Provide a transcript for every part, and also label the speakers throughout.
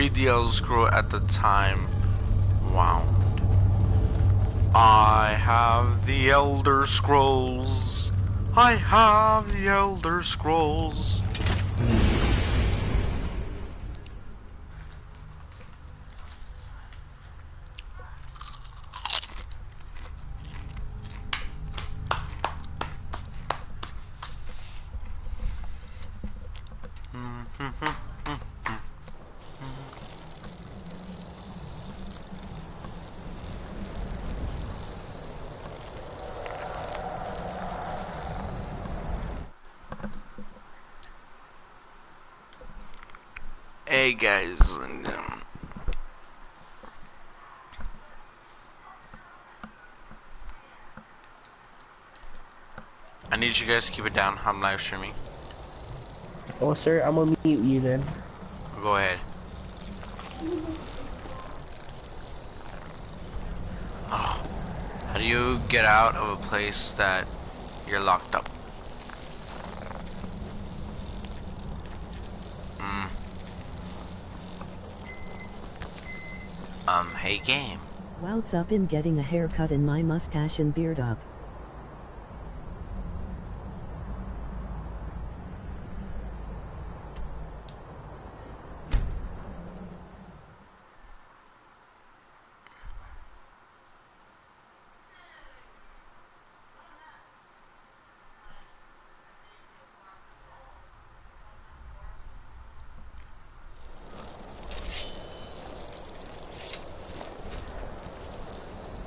Speaker 1: Read the Elder Scroll at the time wound. I have the Elder Scrolls. I have the Elder Scrolls. Hey guys, I need you guys to keep it down. I'm live streaming.
Speaker 2: Oh, sir, I'm gonna mute you then.
Speaker 1: Go ahead. Oh, how do you get out of a place that you're locked up? Hey game.
Speaker 3: What's up in getting a haircut and my mustache and beard up?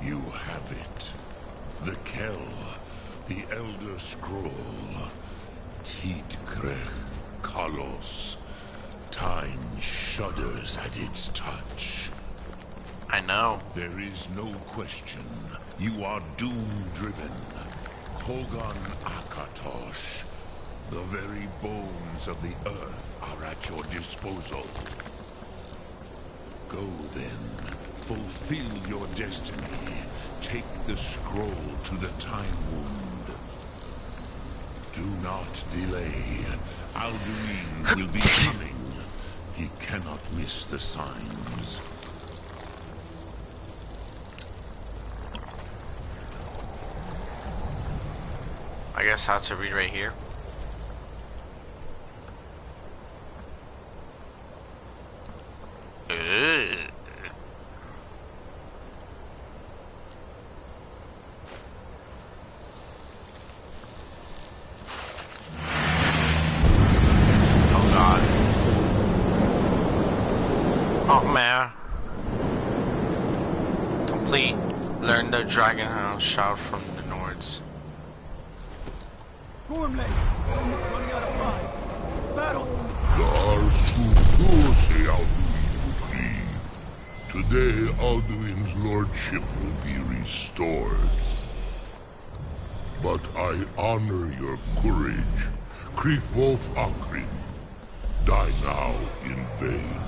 Speaker 4: You have it. The Kell, the Elder Scroll. Tidkrech Kalos. Time shudders at its touch.
Speaker 1: I know.
Speaker 4: There is no question. You are doom-driven. Kogan Akatosh. The very bones of the earth are at your disposal. Go then. Fulfill your destiny. Take the scroll to the Time Wound. Do not delay. Alduin will be coming. He cannot miss the signs.
Speaker 1: I guess I have to read right here. Learn the Dragon Hound shout from the Nords.
Speaker 5: Gormley! Running out of time! Battle!
Speaker 4: Today, Alduin's lordship will be restored. But I honor your courage. Krithwolf Akrin. Die now in vain.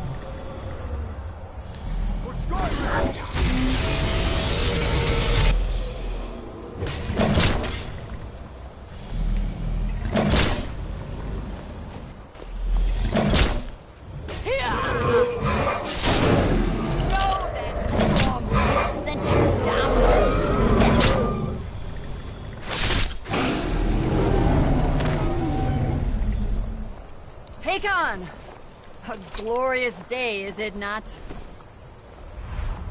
Speaker 5: For Skyrim!
Speaker 6: A glorious day, is it not?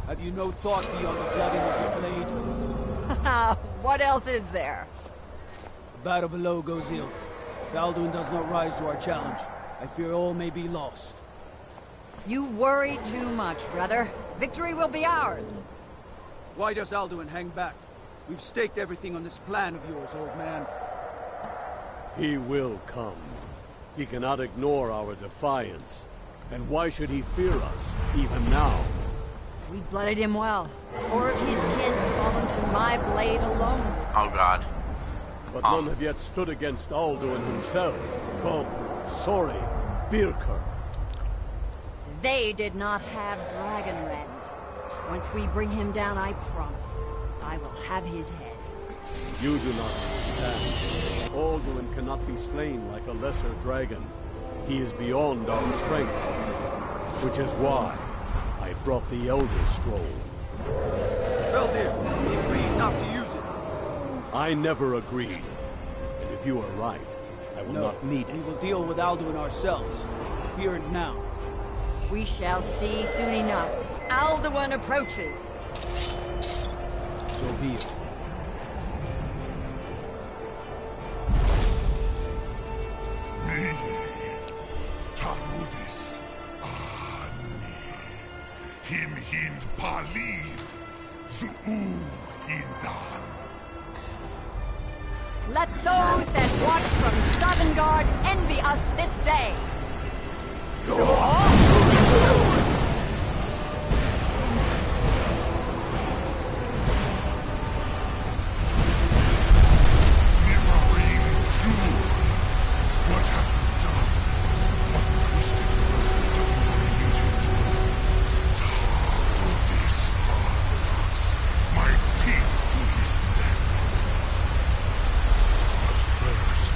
Speaker 5: Have you no thought beyond the blood in your blade?
Speaker 6: What else is there?
Speaker 5: The battle below goes ill. If Alduin does not rise to our challenge, I fear all may be lost.
Speaker 6: You worry too much, brother. Victory will be ours.
Speaker 5: Why does Alduin hang back? We've staked everything on this plan of yours, old man.
Speaker 7: He will come. He cannot ignore our defiance. And why should he fear us, even now?
Speaker 6: We blooded him well. Or if his kin fallen to my blade alone.
Speaker 1: Oh god.
Speaker 7: But none have yet stood against Alduin himself. Both Sori, Birker.
Speaker 6: They did not have Dragonrend. Once we bring him down, I promise, I will have his head.
Speaker 7: You do not understand. Alduin cannot be slain like a lesser dragon. He is beyond our strength. Which is why I brought the Elder Scroll.
Speaker 5: Feldir, we agreed not to use it.
Speaker 7: I never agreed. And if you are right, I will not need
Speaker 5: We
Speaker 7: it.
Speaker 5: will deal with Alduin ourselves, here and now.
Speaker 6: We shall see soon enough. Alduin approaches.
Speaker 5: So be it.
Speaker 4: Me, Tarudis, Ani, Him Hind Paliv, Zuu Indan.
Speaker 6: Let those that watch from Sovngarde envy us this day.
Speaker 4: Mirroring Jewel. What have you done? What twisted words have you created? Tarudis Argus, my teeth to his neck. But first,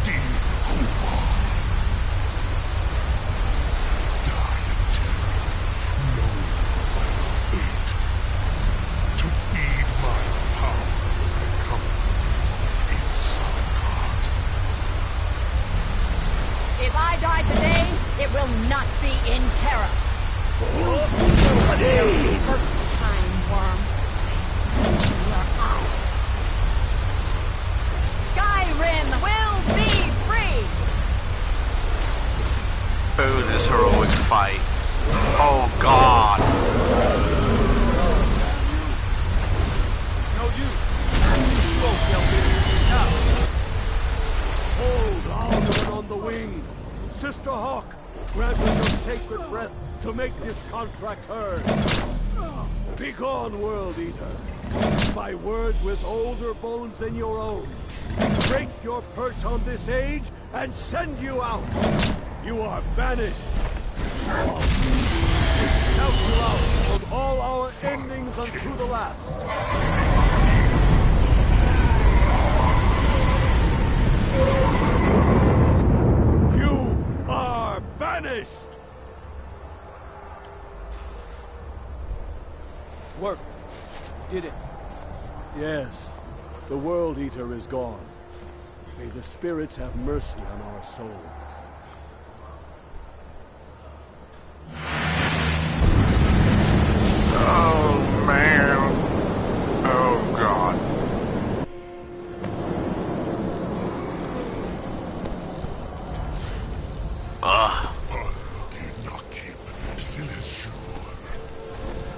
Speaker 4: Dean Kumar. Die in terror, knowing your final fate. To feed my power when I come in Sovngarde.
Speaker 6: If I die today, it will not be in terror. First time, worm. Your eye. Skyrim will be free!
Speaker 1: Oh, this heroic fight. Oh god.
Speaker 5: It's no use. You spoke, Feldir. Now,
Speaker 7: Hold Alduin on the wing! Sister Hawk, grant us your sacred breath to make this contract heard. Begone, World Eater. My words with older bones than your own. Break your perch on this age and send you out. You are banished. We shout you out from all our endings unto the last. You are banished!
Speaker 5: worked. Did it.
Speaker 7: Yes, the World Eater is gone. May the spirits have mercy on our souls.
Speaker 1: Oh man. Oh god. Ugh.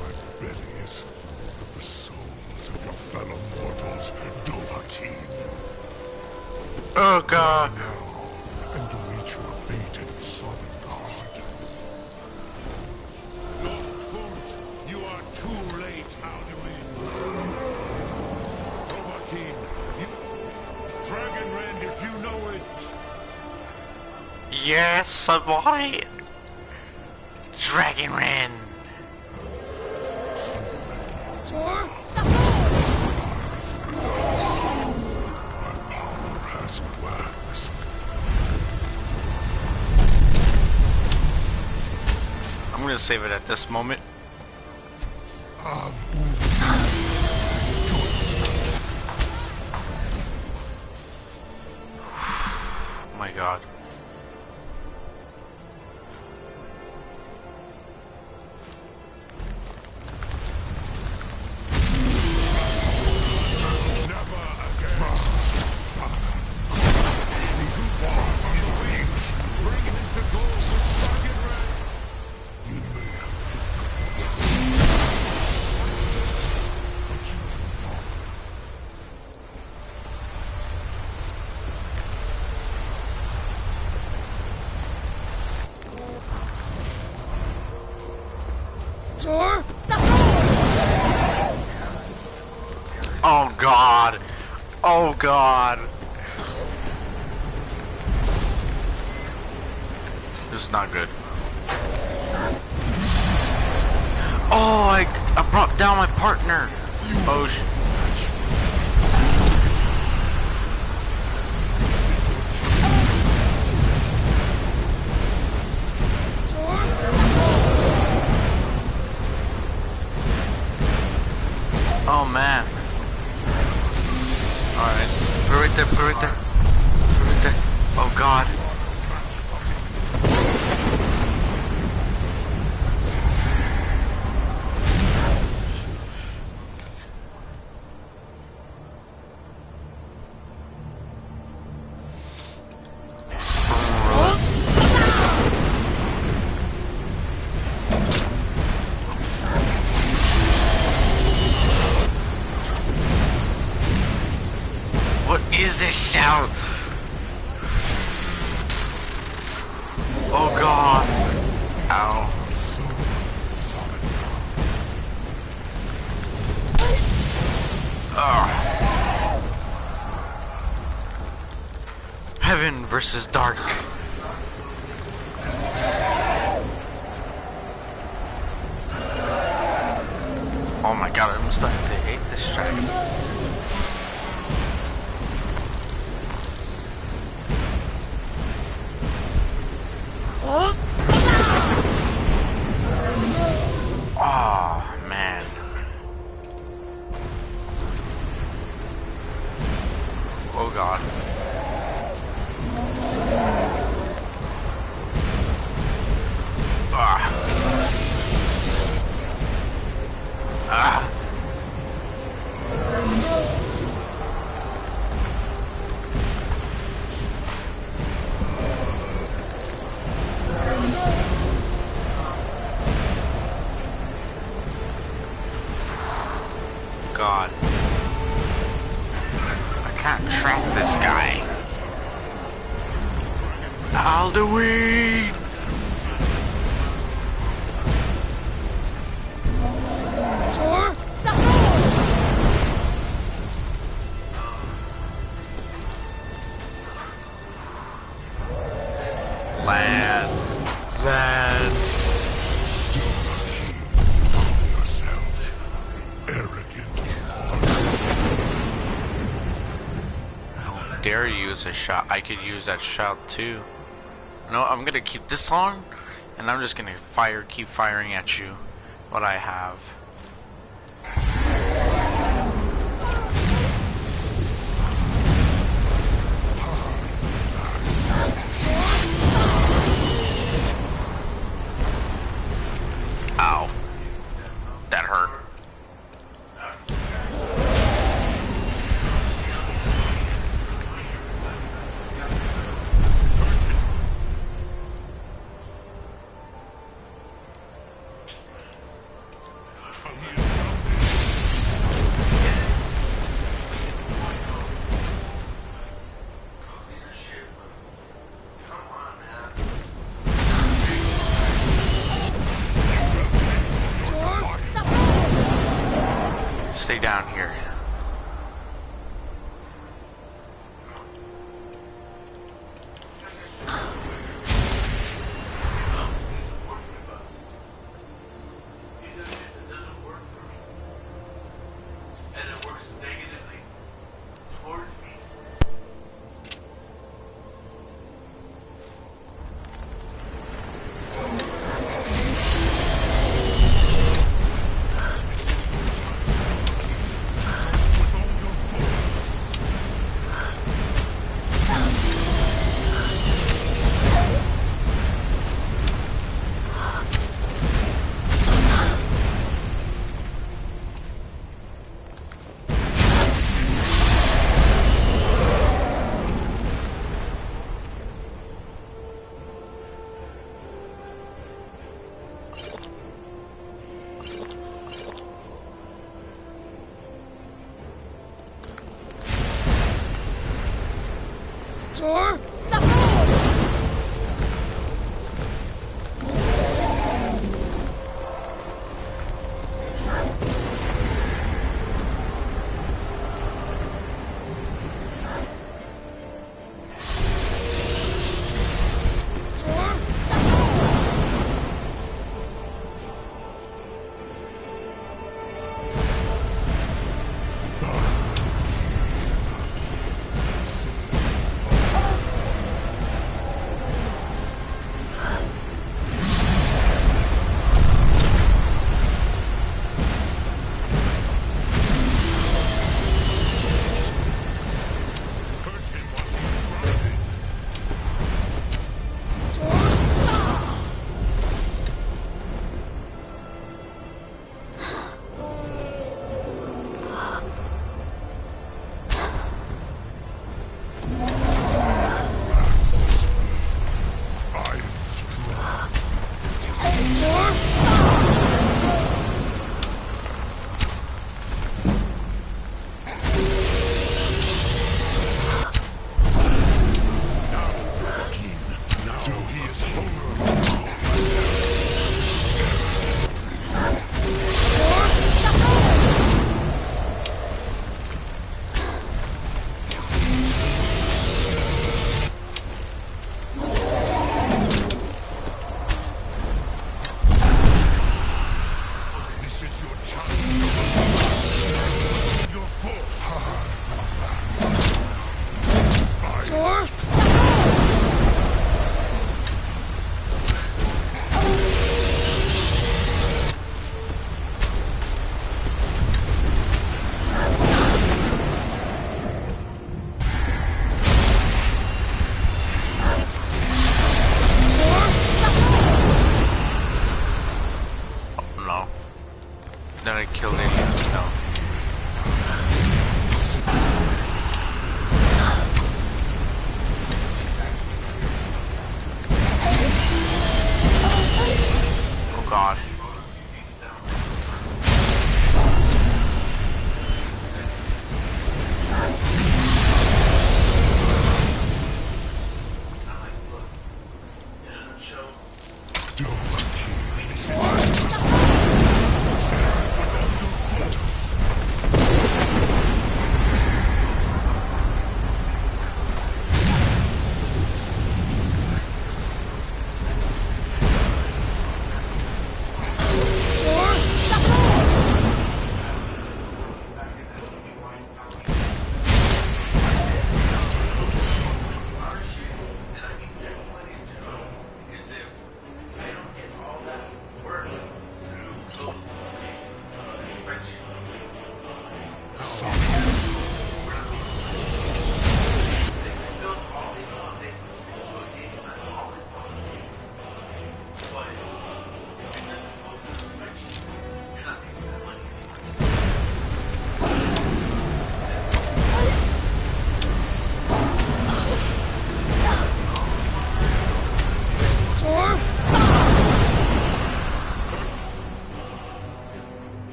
Speaker 4: My belly is full of the souls of your fellow mortals, Dovahkiin.
Speaker 1: Oh god.
Speaker 4: And to meet your fate in Sovngarde. Lord Funt, you are too late, Alduin. Dovahkiin, Dragonrend, if you know it.
Speaker 1: Yes, somebody. Dragonrend.
Speaker 4: My power has waxed.
Speaker 1: I'm gonna save it at this moment.
Speaker 4: Of
Speaker 1: Oh my god.
Speaker 4: never again. My son. Bring him to gold with Dragonrend. You may have but you will not.
Speaker 1: Oh god. Oh god. This is not good. Oh, I brought down my partner. Oh shit. Alright. Put it right there, put it right there. Put it right there. Oh god. What is this shout? Oh god. Ow. Heaven versus dark. Oh my god, I'm starting to hate this track. Oh man. Oh god. Ah. God. I can't track this guy. Alduin! Land. Land.
Speaker 4: Yourself, arrogant.
Speaker 1: How dare you use a shot? I could use that shot too. No, I'm gonna keep this on, and I'm just gonna keep firing at you what I have. Ow. That hurt. Stay down here.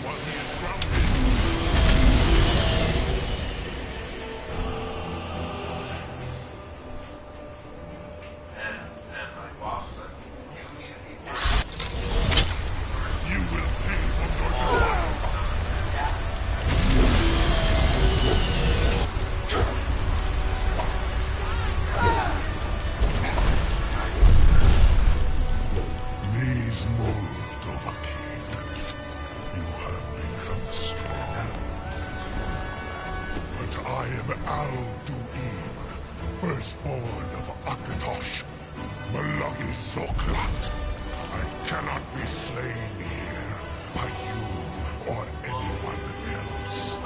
Speaker 4: while he is grounded. You will pay for your defiance. Nismo Dovahkiin, you have become strong. But I am Alduin, firstborn of Akatosh, Malagi Zoklat. I cannot be slain here by you or anyone else.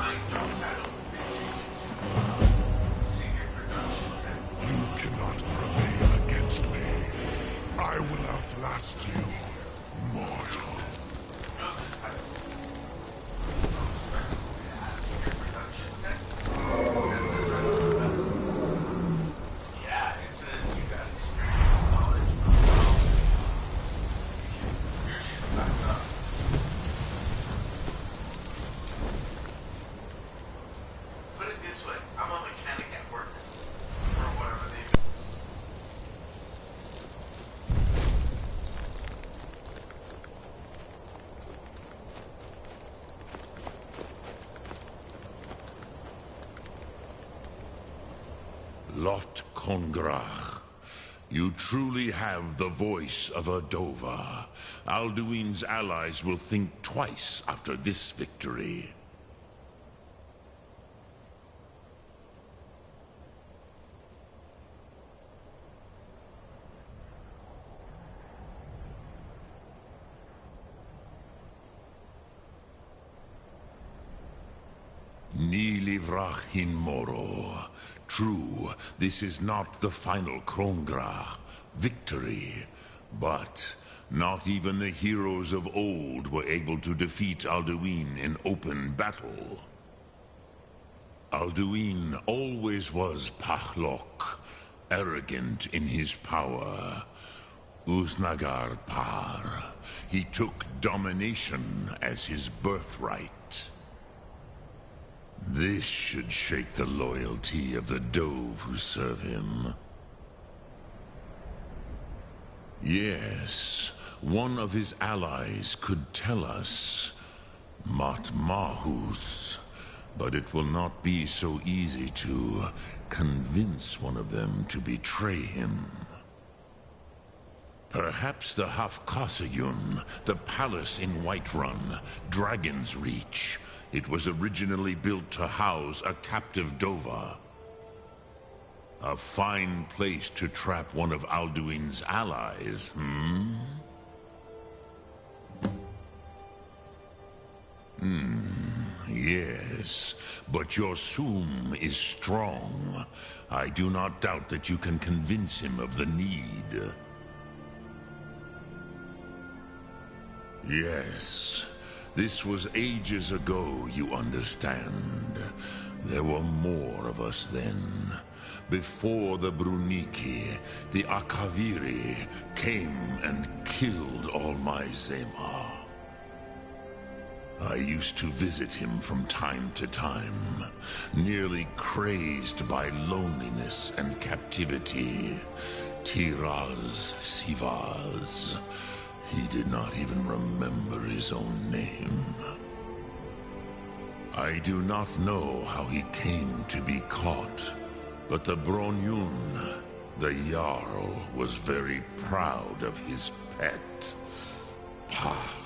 Speaker 4: You cannot prevail against me. I will outlast you, mortal.
Speaker 1: Put it this way, I'm a mechanic at work. Or whatever they
Speaker 4: Lot Kongrach, you truly have the voice of a Dova. Alduin's allies will think twice after this victory. Ni livrach hin moro. True, this is not the final Krongra victory, but not even the heroes of old were able to defeat Alduin in open battle. Alduin always was Pachlok, arrogant in his power. Uznagar Par. He took domination as his birthright. This should shake the loyalty of the Dove who serve him. Yes, one of his allies could tell us. Matmahus. But it will not be so easy to convince one of them to betray him. Perhaps the Hafkasayun, the palace in Whiterun, Dragon's Reach. It was originally built to house a captive Dova. A fine place to trap one of Alduin's allies, Yes, but your Sum is strong. I do not doubt that you can convince him of the need. Yes, this was ages ago, you understand. There were more of us then. Before the Bruniki, the Akaviri came and killed all my Zema. I used to visit him from time to time, nearly crazed by loneliness and captivity. Tiraz Sivaz. He did not even remember his own name. I do not know how he came to be caught, but the Bronyun, the Jarl, was very proud of his pet, Pak.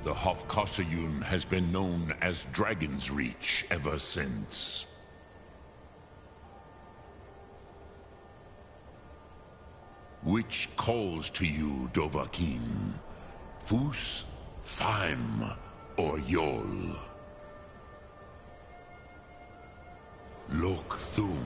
Speaker 4: The Hofkosayun has been known as Dragon's Reach ever since. Which calls to you, Dovahkiin? Fus, Faim, or Yol? Lok Thum.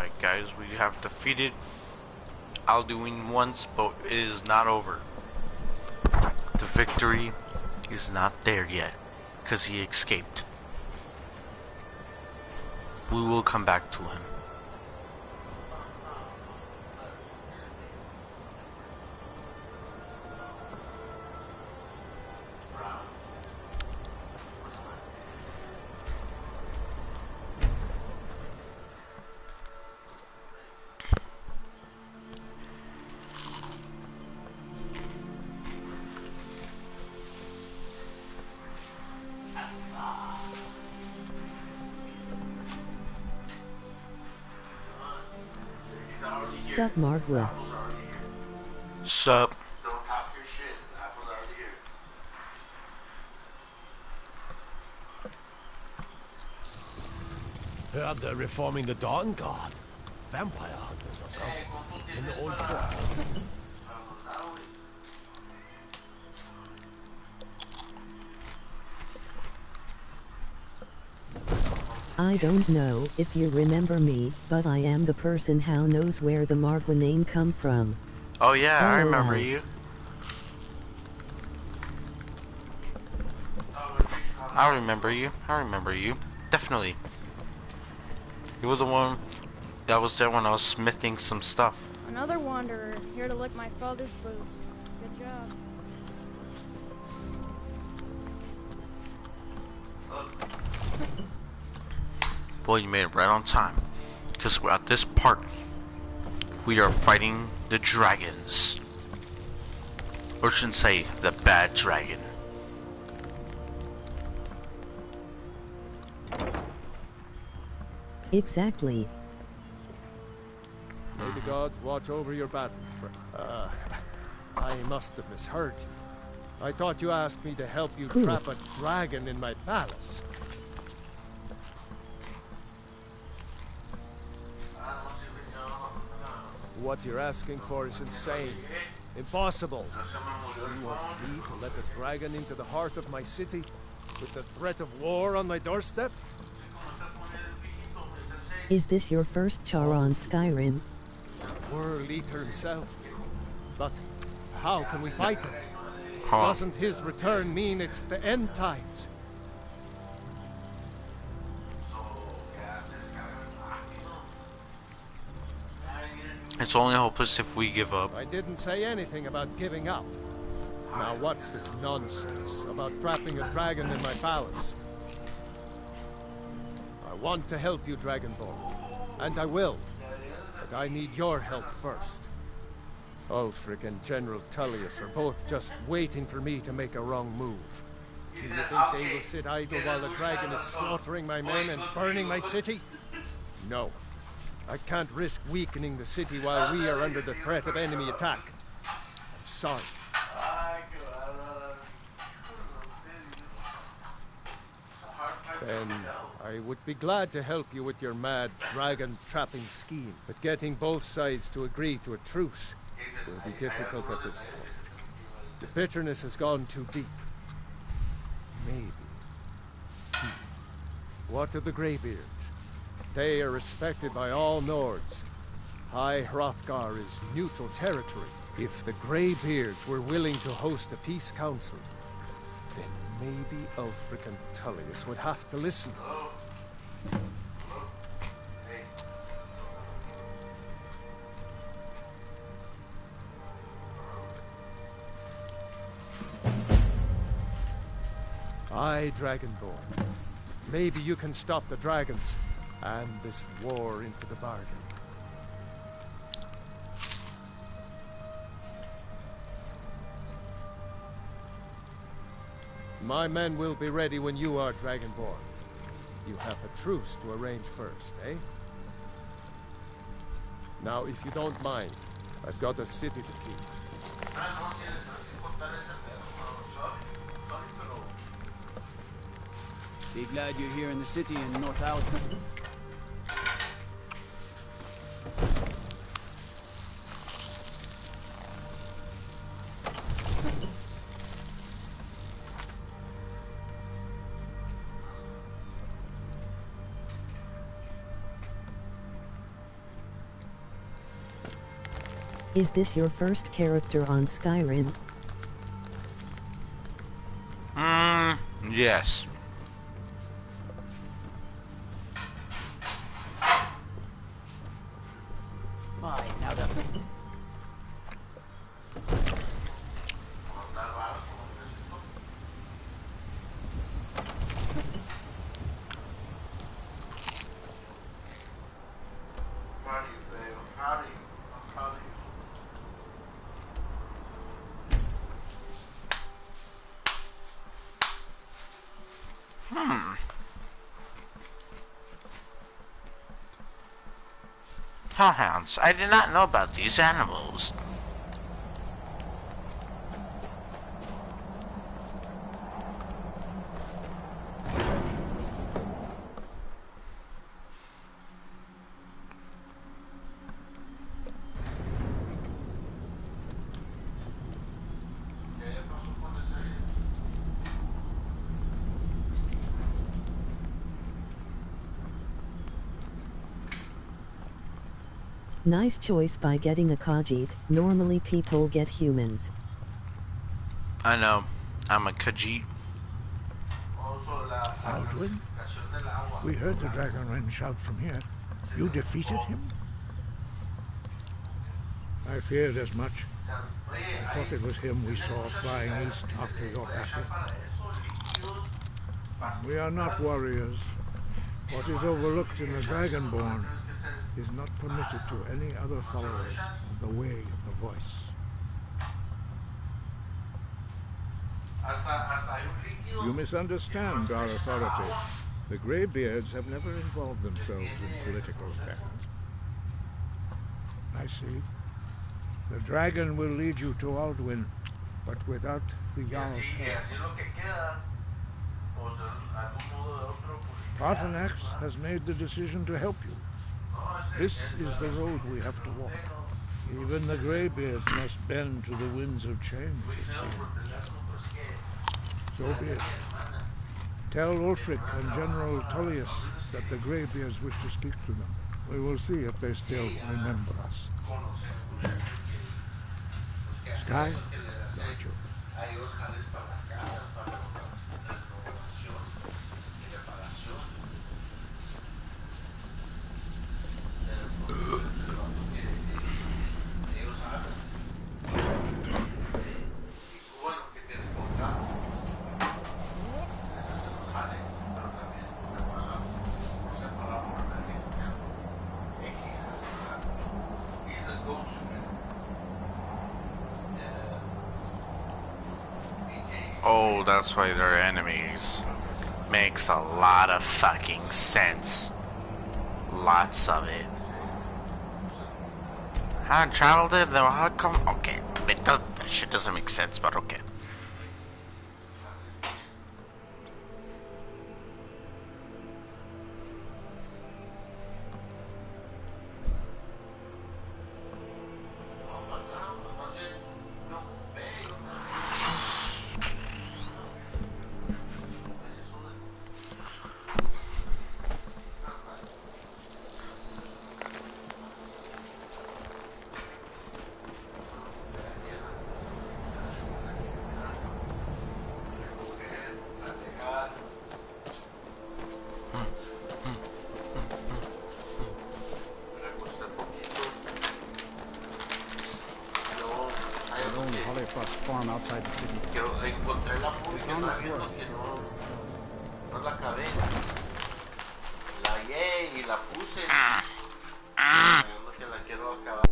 Speaker 1: Alright guys, we have defeated Alduin once, but it is not over. The victory is not there yet, because he escaped. We will come back to him.
Speaker 3: Sup Margwa.
Speaker 1: Sup?
Speaker 7: Heard they're reforming the Dawn Guard. Vampire hunters or something. In the old fort.
Speaker 3: I don't know if you remember me, but I am the person who knows where the Margwa name come from.
Speaker 1: Oh yeah, I
Speaker 3: Oh,
Speaker 1: remember
Speaker 3: wow.
Speaker 1: you. I remember you. I remember you. Definitely. You were the one that was there when I was smithing some stuff.
Speaker 8: Another wanderer, here to lick my father's boots. Good job.
Speaker 1: Boy, you made it right on time. Because at this part, we are fighting the dragons. Or shouldn't say, the bad dragon.
Speaker 3: Exactly.
Speaker 7: May the gods watch over your battles, I must have misheard you. I thought you asked me to help you
Speaker 3: Cool.
Speaker 7: trap a dragon in my palace. What you're asking for is insane. Impossible. You want me to let a dragon into the heart of my city with the threat of war on my doorstep?
Speaker 3: Is this your first char on Skyrim?
Speaker 7: World Eater himself. But how can we fight him?
Speaker 1: Huh.
Speaker 7: Doesn't his return mean it's the end times?
Speaker 1: It's only hopeless if we give up.
Speaker 7: I didn't say anything about giving up. Now what's this nonsense about trapping a dragon in my palace? I want to help you, Dragonborn. And I will. But I need your help first. Ulfric and General Tullius are both just waiting for me to make a wrong move. Do you think they will sit idle while the dragon is slaughtering my men and burning my city? No. I can't risk weakening the city while we are under the threat of enemy attack. I'm sorry. Then I would be glad to help you with your mad dragon trapping scheme, but getting both sides to agree to a truce will be difficult at this point. The bitterness has gone too deep. Maybe. What of the Greybeards? They are respected by all Nords. High Hrothgar is neutral territory. If the Greybeards were willing to host a peace council, then maybe Ulfric and Tullius would have to listen. Aye, Dragonborn. Maybe you can stop the dragons and this war into the bargain. My men will be ready when you are, Dragonborn. You have a truce to arrange first, eh? Now, if you don't mind, I've got a city to keep.
Speaker 5: Be glad you're here in the city in North Outland.
Speaker 3: Is this your first character on Skyrim?
Speaker 1: Yes.
Speaker 5: Aye, now that's it.
Speaker 1: Hellhounds. I did not know about these animals.
Speaker 3: Nice choice by getting a Khajiit. Normally people get humans.
Speaker 1: I know. I'm a Khajiit.
Speaker 9: Alduin? We heard the Dragonren shout from here. You defeated him? I feared as much. I thought it was him we saw flying east after your battle. We are not warriors. What is overlooked in the Dragonborn is not permitted to any other followers of the Way of the Voice. You misunderstand our authority. The Greybeards have never involved themselves in political affairs. I see. The dragon will lead you to Alduin, but without the Jarl's help. Paarthurnax has made the decision to help you. This is the road we have to walk. Even the Greybeards must bend to the winds of change, it seems. So be it. Tell Ulfric and General Tullius that the Greybeards wish to speak to them. We will see if they still remember us. Sky, guard you.
Speaker 1: Oh, that's why they're enemies. Makes a lot of fucking sense. Lots of it. Haven't traveled it, then how come? Okay, it does. That shit doesn't make sense, but okay.
Speaker 5: Farm outside the city.
Speaker 1: Encontré la publicidad viendo que no la acabé. La hallé y la puse. Viendo que la quiero acabar.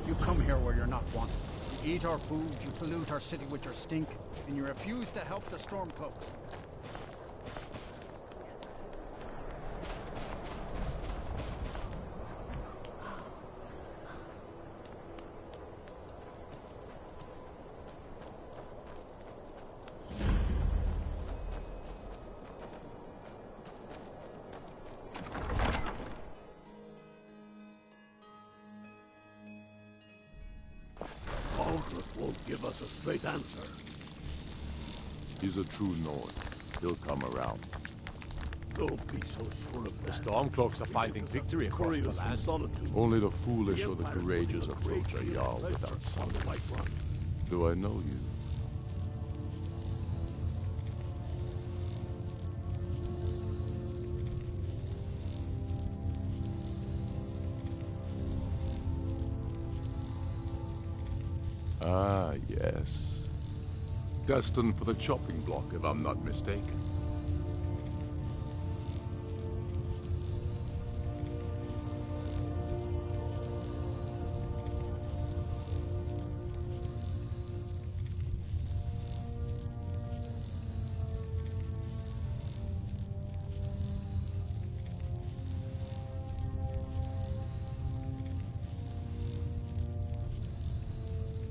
Speaker 5: You come here where you're not wanted. You eat our food, you pollute our city with your stink, and you refuse to help the Stormcloaks.
Speaker 7: Aldrich won't Give us a straight answer.
Speaker 10: He's a true Nord. He'll come around.
Speaker 7: Don't be so sure of
Speaker 11: The
Speaker 7: that.
Speaker 11: Stormcloaks are finding victory across the
Speaker 7: Couriers from
Speaker 11: land.
Speaker 7: Solitude.
Speaker 10: Only the foolish or the
Speaker 7: Empire's
Speaker 10: courageous
Speaker 7: putting a great
Speaker 10: approach a
Speaker 7: deal of
Speaker 10: Jarl
Speaker 7: pressure
Speaker 10: without
Speaker 7: on the
Speaker 10: something.
Speaker 7: White Run.
Speaker 10: Do I know you? Ah, yes. Destined for the chopping block, if I'm not mistaken.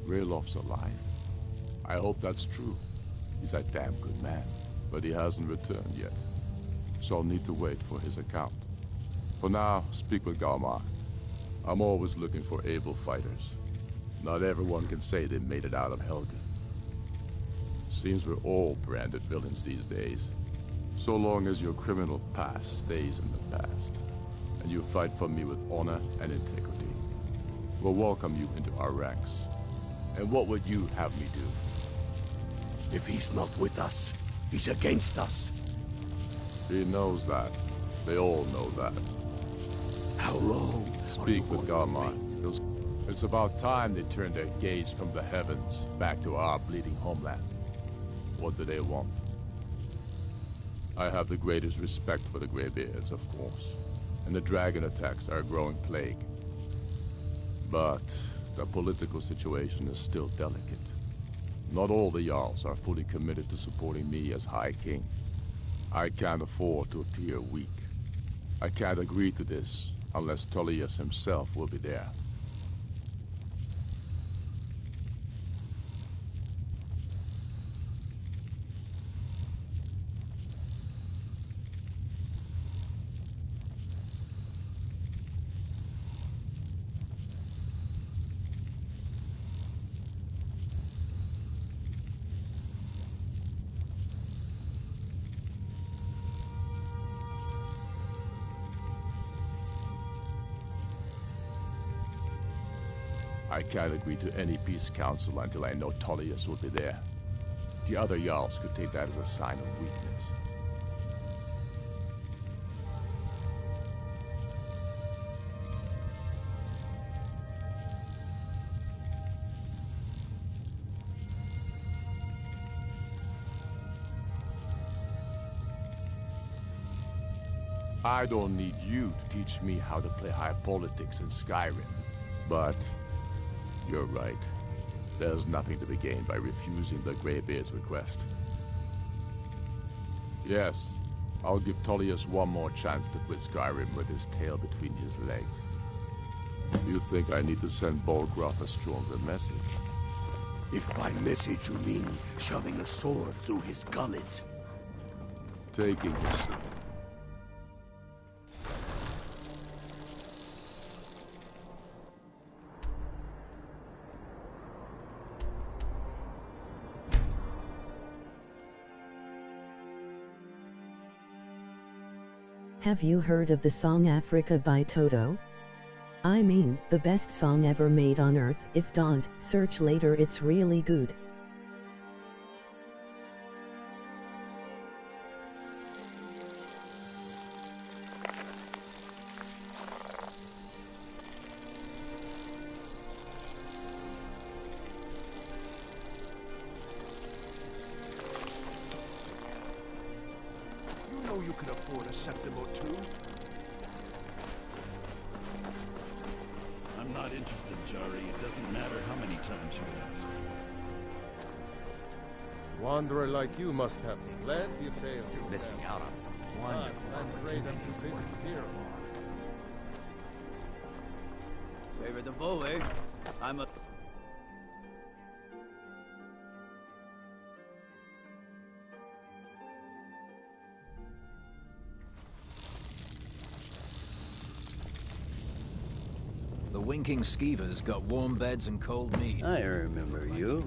Speaker 10: Raylof's alive. I hope that's true. He's a damn good man, but he hasn't returned yet. So I'll need to wait for his account. For now, speak with Galmar. I'm always looking for able fighters. Not everyone can say they made it out of Helge. Seems we're all branded villains these days. So long as your criminal past stays in the past, and you fight for me with honor and integrity, we'll welcome you into our ranks. And what would you have me do?
Speaker 7: If he's not with us, he's against us.
Speaker 10: He knows that. They all know that.
Speaker 7: How long?
Speaker 10: Speak with Galmar. It's about time they turned their gaze from the heavens back to our bleeding homeland. What do they want? I have the greatest respect for the Greybeards, of course, and the dragon attacks are a growing plague. But the political situation is still delicate. Not all the Jarls are fully committed to supporting me as High King. I can't afford to appear weak. I can't agree to this unless Tullius himself will be there. I can't agree to any peace council until I know Tullius will be there. The other Jarls could take that as a sign of weakness. I don't need you to teach me how to play high politics in Skyrim, but you're right. There's nothing to be gained by refusing the Greybeard's request. Yes, I'll give Tullius one more chance to quit Skyrim with his tail between his legs. You think I need to send Bolgraf a stronger message?
Speaker 7: If by message you mean shoving a sword through his gullet.
Speaker 10: Taking his seat.
Speaker 3: Have you heard of the song Africa by Toto? I mean, the best song ever made on earth. If don't, search later, it's really good.
Speaker 11: You know you could afford a septim or two.
Speaker 12: I'm not interested, Jari. It doesn't matter how many times you ask.
Speaker 13: Wanderer like you must have plenty of tales.
Speaker 5: You're missing out on some wonderful
Speaker 13: I'm afraid I'm too busy to hear.
Speaker 12: Favor the bow, eh? I'm a...
Speaker 14: The winking skeevers got warm beds and cold meat.
Speaker 15: I remember you.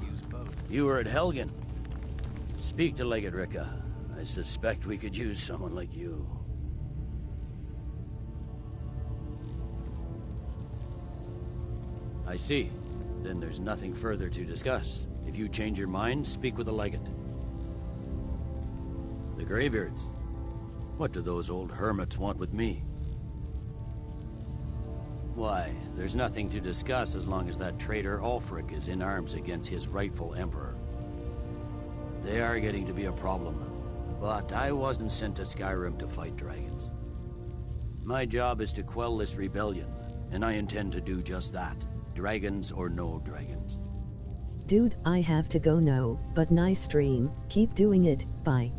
Speaker 15: You were at Helgen. Speak to Legate Ricka. I suspect we could use someone like you. I see. Then there's nothing further to discuss. If you change your mind, speak with the Legate. The Greybeards. What do those old hermits want with me? Why, there's nothing to discuss as long as that traitor Ulfric is in arms against his rightful emperor. They are getting to be a problem. But I wasn't sent to Skyrim to fight dragons. My job is to quell this rebellion, and I intend to do just that. Dragons or no dragons.
Speaker 3: Dude, I have to go now, but nice stream. Keep doing it. Bye.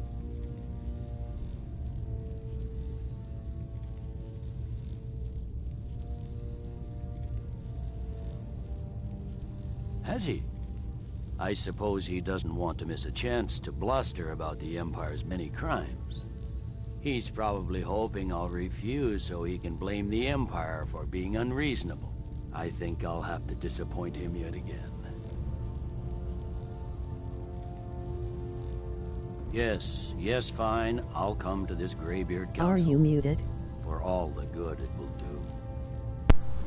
Speaker 15: Has he? I suppose he doesn't want to miss a chance to bluster about the Empire's many crimes. He's probably hoping I'll refuse so he can blame the Empire for being unreasonable. I think I'll have to disappoint him yet again. Yes, fine. I'll come to this Greybeard Council.
Speaker 3: Are you muted?
Speaker 15: For all the good it will do.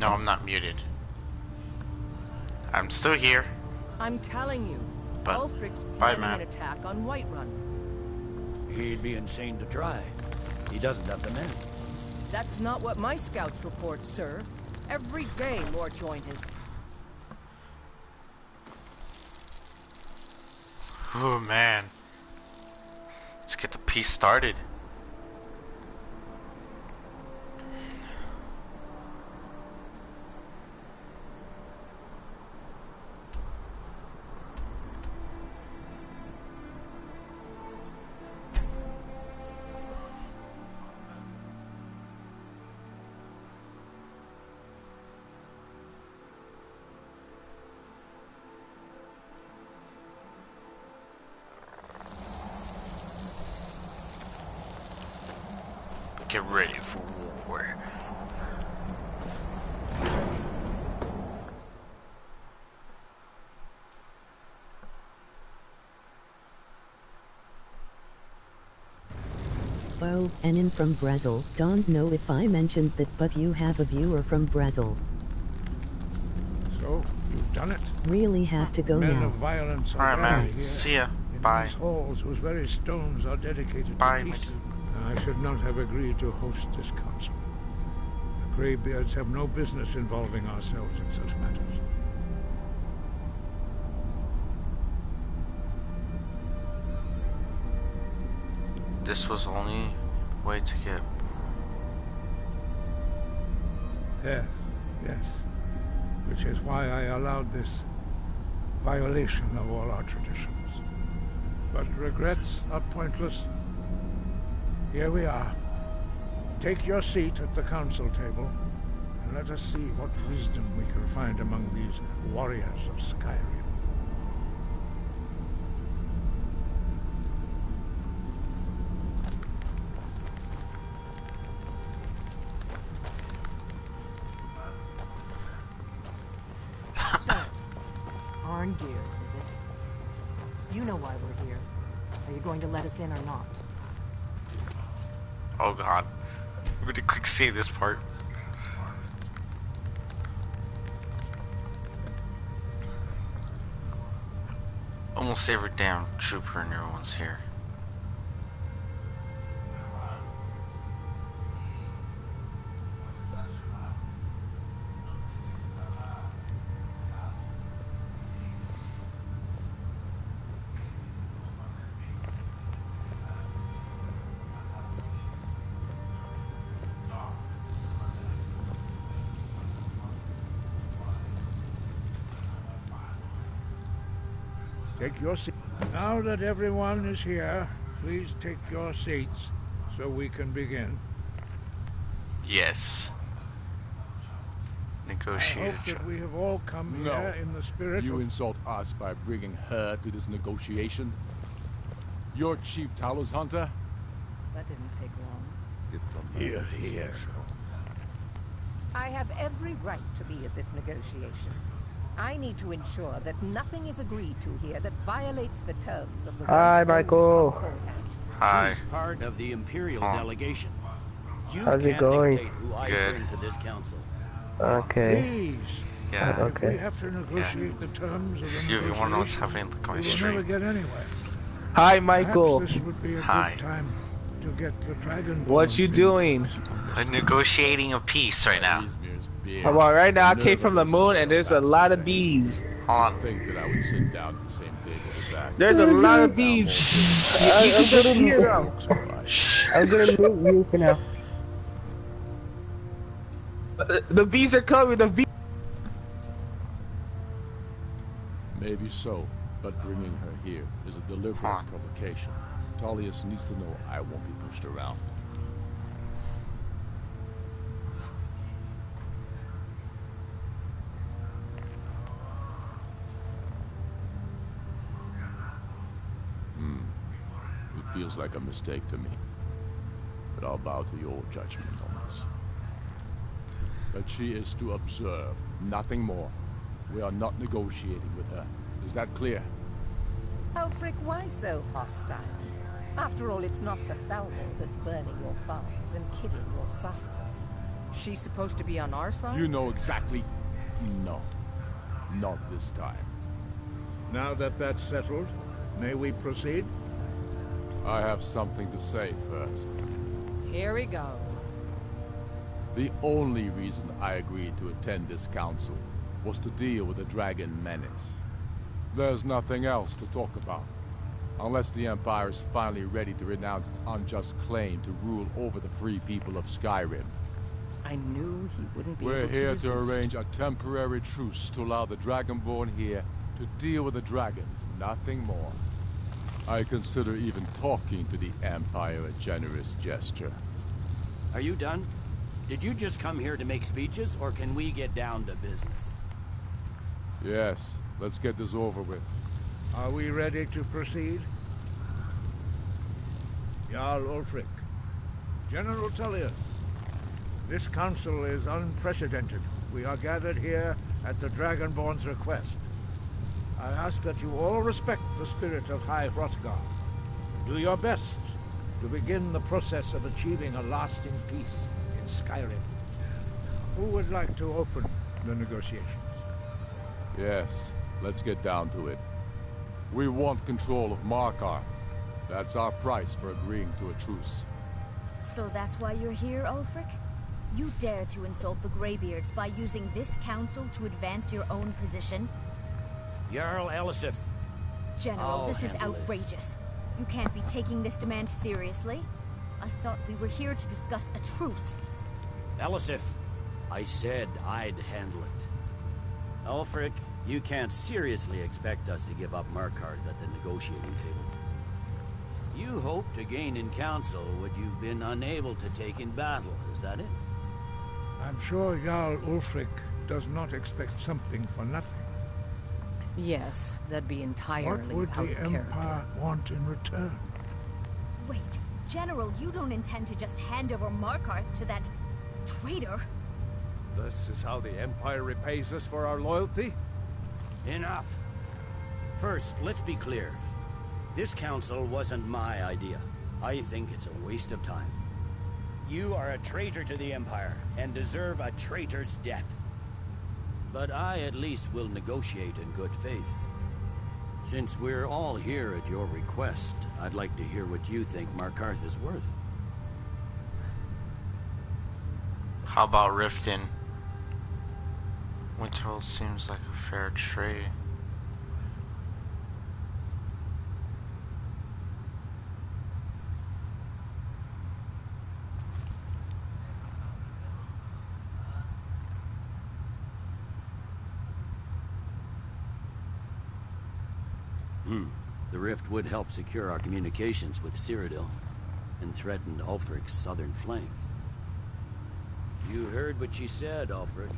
Speaker 1: No, I'm not muted. I'm still here.
Speaker 16: I'm telling you,
Speaker 1: But,
Speaker 16: Ulfric's
Speaker 1: bye,
Speaker 16: planning an
Speaker 1: man.
Speaker 16: attack on Whiterun.
Speaker 15: He'd be insane to try. He doesn't have the men.
Speaker 16: That's not what my scouts report, sir. Every day more join his...
Speaker 1: Oh man. Let's get the piece started. Get ready for war.
Speaker 3: Oh, Enin from Brazil. Don't know if I mentioned that, but you have a viewer from Brazil.
Speaker 9: So, you've done it.
Speaker 3: Really have to go
Speaker 9: Men
Speaker 3: now.
Speaker 9: of violence are
Speaker 1: Alright, man.
Speaker 9: gathered here
Speaker 1: See ya.
Speaker 9: in
Speaker 1: Bye.
Speaker 9: these halls whose very stones are dedicated
Speaker 1: Bye,
Speaker 9: to peace. I should not have agreed to host this council. The Greybeards have no business involving ourselves in such matters.
Speaker 1: This was the only way to get...
Speaker 9: Yes. Which is why I allowed this violation of all our traditions. But regrets are pointless. Here we are. Take your seat at the council table, and let us see what wisdom we can find among these warriors of Skyrim.
Speaker 17: So, Arngeir, is it? You know why we're here. Are you going to let us in or not?
Speaker 1: Oh god. I'm gonna quick say this part. Almost every damn trooper and everyone's here.
Speaker 9: Take your seat. Now that everyone is here, please take your seats so we can begin.
Speaker 1: Yes.
Speaker 9: I
Speaker 1: Negotiate.
Speaker 9: hope that we have all come
Speaker 10: No.
Speaker 9: here in the spirit
Speaker 10: You
Speaker 9: of...
Speaker 10: insult us by bringing her to this negotiation? You're Chief Talos Hunter?
Speaker 16: That didn't take long.
Speaker 15: Here.
Speaker 16: I have every right to be at this negotiation. I need to ensure that nothing is agreed to here that violates the terms of the
Speaker 2: Hi,
Speaker 16: Right
Speaker 2: Michael.
Speaker 16: Concord Act.
Speaker 1: Hi.
Speaker 15: She's part of the Imperial delegation. You
Speaker 2: How's it
Speaker 15: can't
Speaker 2: going?
Speaker 15: dictate who I
Speaker 1: Good.
Speaker 15: bring to this council.
Speaker 2: Okay.
Speaker 9: Please.
Speaker 1: Yeah.
Speaker 9: If we have to negotiate the terms of the
Speaker 1: If you want to know what's
Speaker 9: negotiation,
Speaker 1: happening, look on
Speaker 9: we
Speaker 1: my
Speaker 9: will never
Speaker 1: stream.
Speaker 9: get anywhere.
Speaker 2: Hi, Michael.
Speaker 9: Perhaps this would be a
Speaker 1: Hi.
Speaker 9: good time to get the dragon.
Speaker 2: What you doing?
Speaker 1: I'm negotiating a peace right now.
Speaker 2: Well, right now I came from the moon and there's a lot of bees.
Speaker 1: Hold on.
Speaker 10: I think that I would sit down at the same table with that.
Speaker 2: There's a lot of bees. You can just hear them. I'm gonna mute you for now. The bees are coming. The bees.
Speaker 10: Maybe so, but bringing her here is a deliberate provocation. Tullius needs to know I won't be pushed around. It feels like a mistake to me, but I'll bow to your judgment on this. But she is to observe, nothing more. We are not negotiating with her. Is that clear?
Speaker 16: Ulfric, why so hostile? After all, it's not the Thalmor that's burning your farms and killing your sons.
Speaker 17: She's supposed to be on our side?
Speaker 10: You know exactly. No. Not this time.
Speaker 9: Now that that's settled, may we proceed?
Speaker 10: I have something to say first.
Speaker 17: Here we go.
Speaker 10: The only reason I agreed to attend this council was to deal with the dragon menace. There's nothing else to talk about. Unless the Empire is finally ready to renounce its unjust claim to rule over the free people of Skyrim.
Speaker 17: I knew he wouldn't be
Speaker 10: We're
Speaker 17: able to
Speaker 10: here
Speaker 17: resist.
Speaker 10: to arrange a temporary truce to allow the Dragonborn here to deal with the dragons, nothing more. I consider even talking to the Empire a generous gesture.
Speaker 15: Are you done? Did you just come here to make speeches, or can we get down to business?
Speaker 10: Yes, let's get this over with.
Speaker 9: Are we ready to proceed? Jarl Ulfric, General Tullius, this council is unprecedented. We are gathered here at the Dragonborn's request. I ask that you all respect the spirit of High Hrothgar. Do your best to begin the process of achieving a lasting peace in Skyrim. Who would like to open the negotiations?
Speaker 10: Yes, let's get down to it. We want control of Markarth. That's our price for agreeing to a truce.
Speaker 18: So that's why you're here, Ulfric? You dare to insult the Greybeards by using this council to advance your own position?
Speaker 15: Jarl Elisif.
Speaker 18: General,
Speaker 15: I'll
Speaker 18: this is
Speaker 15: handle this.
Speaker 18: outrageous. You can't be taking this demand seriously. I thought we were here to discuss a truce.
Speaker 15: Elisif, I said I'd handle it. Ulfric, you can't seriously expect us to give up Markarth at the negotiating table. You hoped to gain in council what you've been unable to take in battle, is that it?
Speaker 9: I'm sure Jarl Ulfric does not expect something for nothing.
Speaker 17: Yes, that'd be entirely
Speaker 9: What would
Speaker 17: out
Speaker 9: the
Speaker 17: of character.
Speaker 9: Empire want in return?
Speaker 18: Wait, General, you don't intend to just hand over Markarth to that traitor?
Speaker 13: This is how the Empire repays us for our loyalty?
Speaker 15: Enough. First, let's be clear. This council wasn't my idea. I think it's a waste of time. You are a traitor to the Empire, and deserve a traitor's death. But I at least will negotiate in good faith. Since we're all here at your request, I'd like to hear what you think Markarth is worth.
Speaker 1: How about Riften? Winterhold seems like a fair trade.
Speaker 15: The rift would help secure our communications with Cyrodiil, and threaten Ulfric's southern flank. You heard what she said, Ulfric.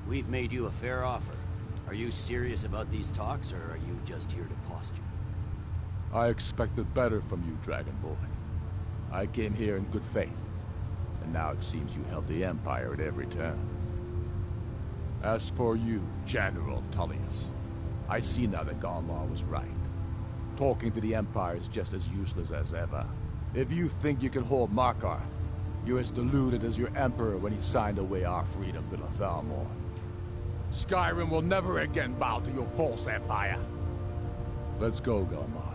Speaker 15: We've made you a fair offer. Are you serious about these talks, or are you just here to posture?
Speaker 10: I expected better from you, Dragonborn. I came here in good faith, and now it seems you help the Empire at every turn. As for you, General Tullius, I see now that Garmar was right. Talking to the Empire is just as useless as ever. If you think you can hold Markarth, you're as deluded as your Emperor when he signed away our freedom to the Thalmor. Skyrim will never again bow to your false empire. Let's go, Garmar.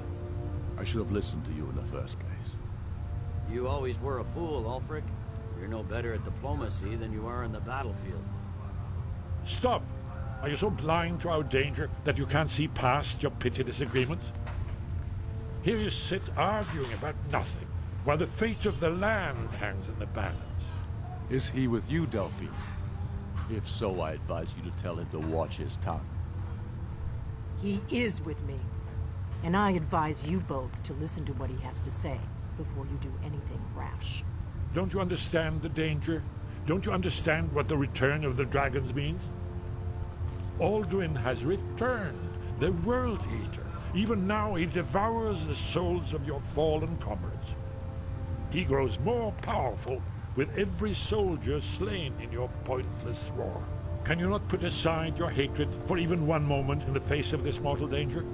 Speaker 10: I should have listened to you in the first place.
Speaker 15: You always were a fool, Ulfric. You're no better at diplomacy than you are in the battlefield.
Speaker 9: Stop! Are you so blind to our danger that you can't see past your petty disagreements? Here you sit arguing about nothing, while the fate of the land hangs in the balance.
Speaker 10: Is he with you, Delphine? If so, I advise you to tell him to watch his tongue.
Speaker 17: He is with me. And I advise you both to listen to what he has to say before you do anything rash.
Speaker 9: Don't you understand the danger? Don't you understand what the return of the dragons means? Alduin has returned, the World Eater. Even now he devours the souls of your fallen comrades. He grows more powerful with every soldier slain in your pointless war. Can you not put aside your hatred for even one moment in the face of this mortal danger?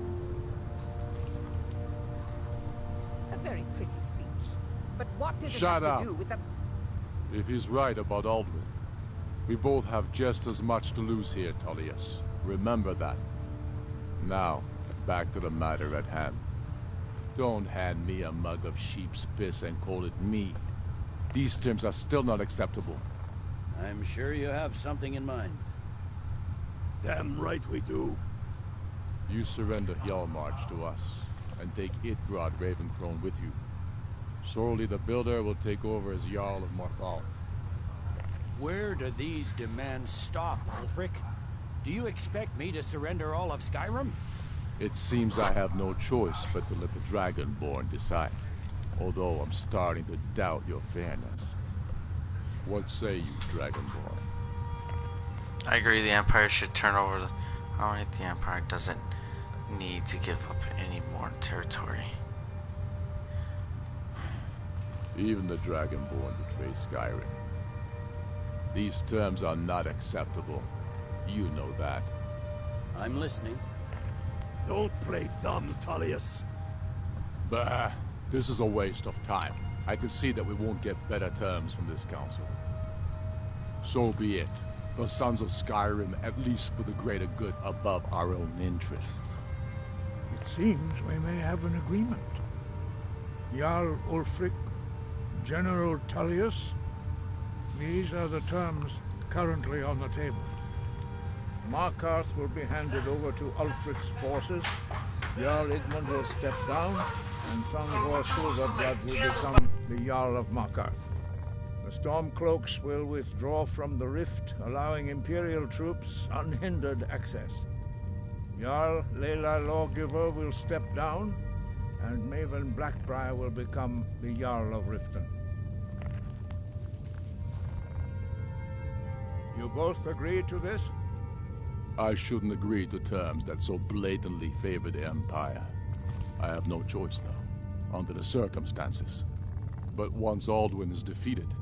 Speaker 16: A very pretty speech. But what does it
Speaker 10: Shut
Speaker 16: have
Speaker 10: up.
Speaker 16: to do with the...
Speaker 10: If he's right about Alduin, we both have just as much to lose here, Tullius. Remember that. Now, back to the matter at hand. Don't hand me a mug of sheep's piss and call it mead. These terms are still not acceptable.
Speaker 15: I'm sure you have something in mind.
Speaker 7: Damn right we do.
Speaker 10: You surrender Hjalmarch to us, and take Idgrod Ravencrone with you. Sorli the Builder will take over as Jarl of Morthal.
Speaker 15: Where do these demands stop, Ulfric? Do you expect me to surrender all of Skyrim?
Speaker 10: It seems I have no choice but to let the Dragonborn decide. Although I'm starting to doubt your fairness. What say you, Dragonborn?
Speaker 1: I agree the Empire should turn over the... I think the Empire doesn't need to give up any more territory.
Speaker 10: Even the Dragonborn betrayed Skyrim. These terms are not acceptable. You know that.
Speaker 15: I'm listening.
Speaker 7: Don't play dumb, Tullius.
Speaker 10: Bah, this is a waste of time. I can see that we won't get better terms from this council. So be it. The Sons of Skyrim at least put the greater good above our own interests.
Speaker 9: It seems we may have an agreement. Jarl Ulfric, General Tullius. These are the terms currently on the table. Markarth will be handed over to Ulfric's forces. Jarl Igmund will step down, and Thangor Silverblood will become the Jarl of Markarth. The Stormcloaks will withdraw from the rift, allowing Imperial troops unhindered access. Jarl Leila Lawgiver will step down, and Maven Blackbriar will become the Jarl of Riften. You both agree to this?
Speaker 10: I shouldn't agree to terms that so blatantly favor the Empire. I have no choice, though, under the circumstances. But once Alduin is defeated,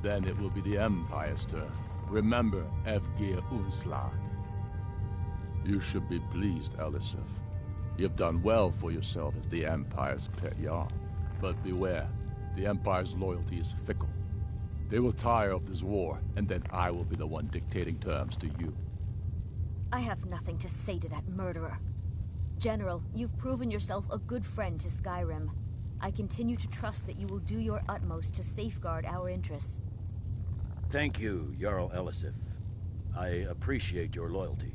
Speaker 10: then it will be the Empire's turn. Remember Evgir Unslag. You should be pleased, Elisif. You've done well for yourself as the Empire's pet Jarl. But beware, the Empire's loyalty is fickle. They will tire of this war, and then I will be the one dictating terms to you.
Speaker 18: I have nothing to say to that murderer. General, you've proven yourself a good friend to Skyrim. I continue to trust that you will do your utmost to safeguard our interests.
Speaker 15: Thank you, Jarl Elisif. I appreciate your loyalty.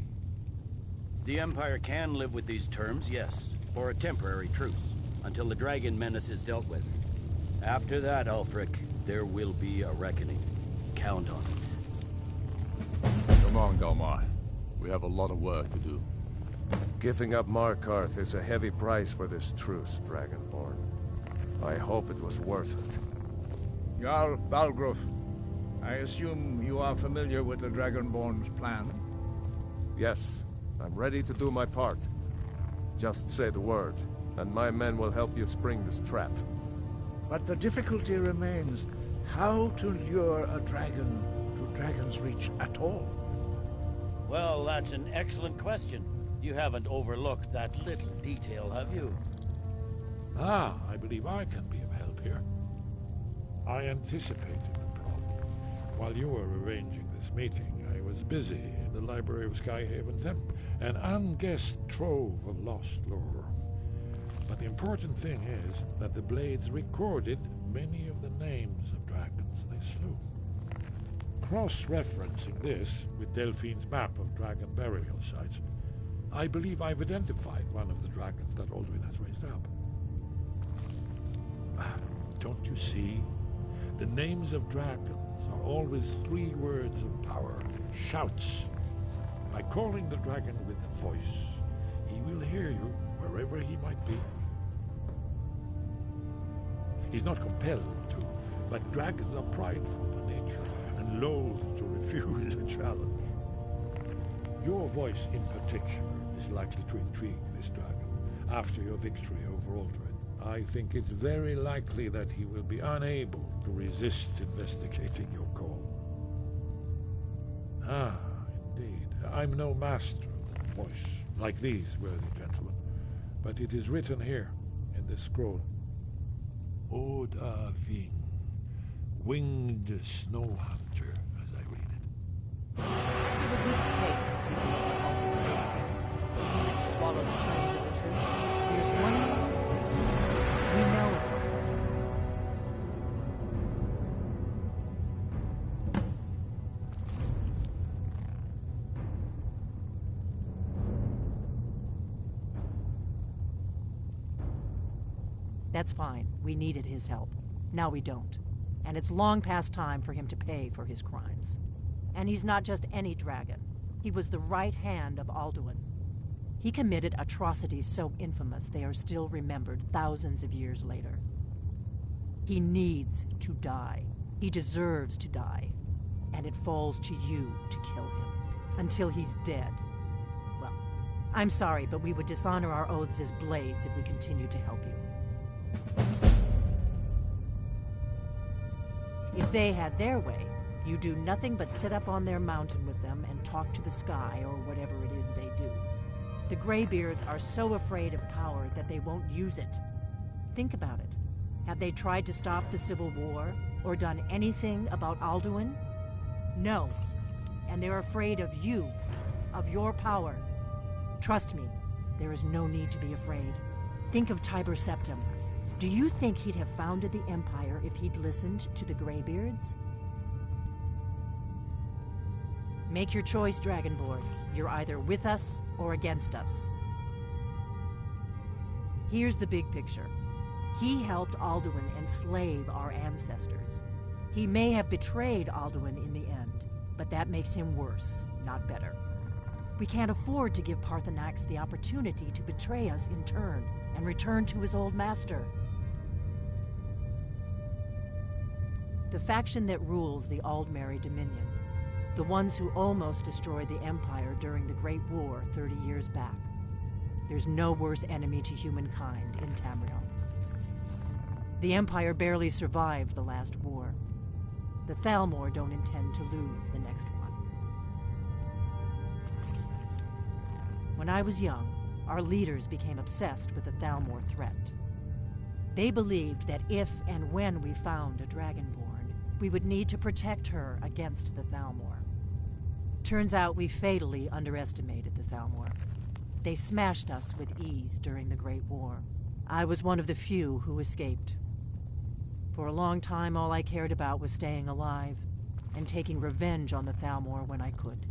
Speaker 15: The Empire can live with these terms, yes, for a temporary truce, until the dragon menace is dealt with. After that, Ulfric, there will be a reckoning. Count on it.
Speaker 10: Come on, Galmar. We have a lot of work to do.
Speaker 13: Giving up Markarth is a heavy price for this truce, Dragonborn. I hope it was worth it.
Speaker 9: Jarl Balgruf, I assume you are familiar with the Dragonborn's plan?
Speaker 13: Yes, I'm ready to do my part. Just say the word, and my men will help you spring this trap.
Speaker 9: But the difficulty remains. how to lure a dragon to Dragon's Reach at all?
Speaker 15: Well, that's an excellent question. You haven't overlooked that little detail, have you?
Speaker 9: Ah, I believe I can be of help here. I anticipated the problem. While you were arranging this meeting, I was busy in the library of Skyhaven Temp, an unguessed trove of lost lore. But the important thing is that the Blades recorded many of the names of dragons they slew. Cross-referencing this with Delphine's map of dragon burial sites, I believe I've identified one of the dragons that Alduin has raised up. Don't you see? The names of dragons are always 3 words of power, shouts. By calling the dragon with a voice, he will hear you wherever he might be. He's not compelled to, but dragons are prideful by nature and loath to refuse a challenge. Your voice in particular is likely to intrigue this dragon after your victory over Alduin. I think it's very likely that he will be unable to resist investigating your call. Ah, indeed. I'm no master of that voice, like these worthy gentlemen, but it is written here in this scroll. Oda Ving, winged snow hunter, as I read it.
Speaker 17: Give a week's pay to see the look on Alfred's face again. And swallow the terms of the truce. Here's one more. We know about Portuguese. That's fine. We needed his help. Now we don't. And it's long past time for him to pay for his crimes. And he's not just any dragon. He was the right hand of Alduin. He committed atrocities so infamous they are still remembered thousands of years later. He needs to die. He deserves to die. And it falls to you to kill him. Until he's dead. Well, I'm sorry, but we would dishonor our oaths as Blades if we continue to help you. If they had their way, you do nothing but sit up on their mountain with them and talk to the sky or whatever it is they do. The Greybeards are so afraid of power that they won't use it. Think about it. Have they tried to stop the Civil War or done anything about Alduin? No. And they're afraid of you, of your power. Trust me, there is no need to be afraid. Think of Tiber Septim. Do you think he'd have founded the Empire if he'd listened to the Greybeards? Make your choice, Dragonborn. You're either with us or against us. Here's the big picture. He helped Alduin enslave our ancestors. He may have betrayed Alduin in the end, but that makes him worse, not better. We can't afford to give Parthenax the opportunity to betray us in turn and return to his old master. The faction that rules the Aldmeri Dominion, the ones who almost destroyed the Empire during the Great War 30 years back. There's no worse enemy to humankind in Tamriel. The Empire barely survived the last war. The Thalmor don't intend to lose the next one. When I was young, our leaders became obsessed with the Thalmor threat. They believed that if and when we found a Dragonborn, we would need to protect her against the Thalmor. Turns out we fatally underestimated the Thalmor. They smashed us with ease during the Great War. I was one of the few who escaped. For a long time, all I cared about was staying alive and taking revenge on the Thalmor when I could.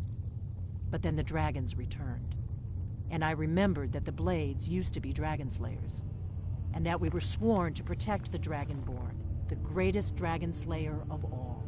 Speaker 17: But then the dragons returned, and I remembered that the Blades used to be dragon slayers, and that we were sworn to protect the Dragonborn, the greatest dragon slayer of all.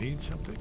Speaker 9: need something?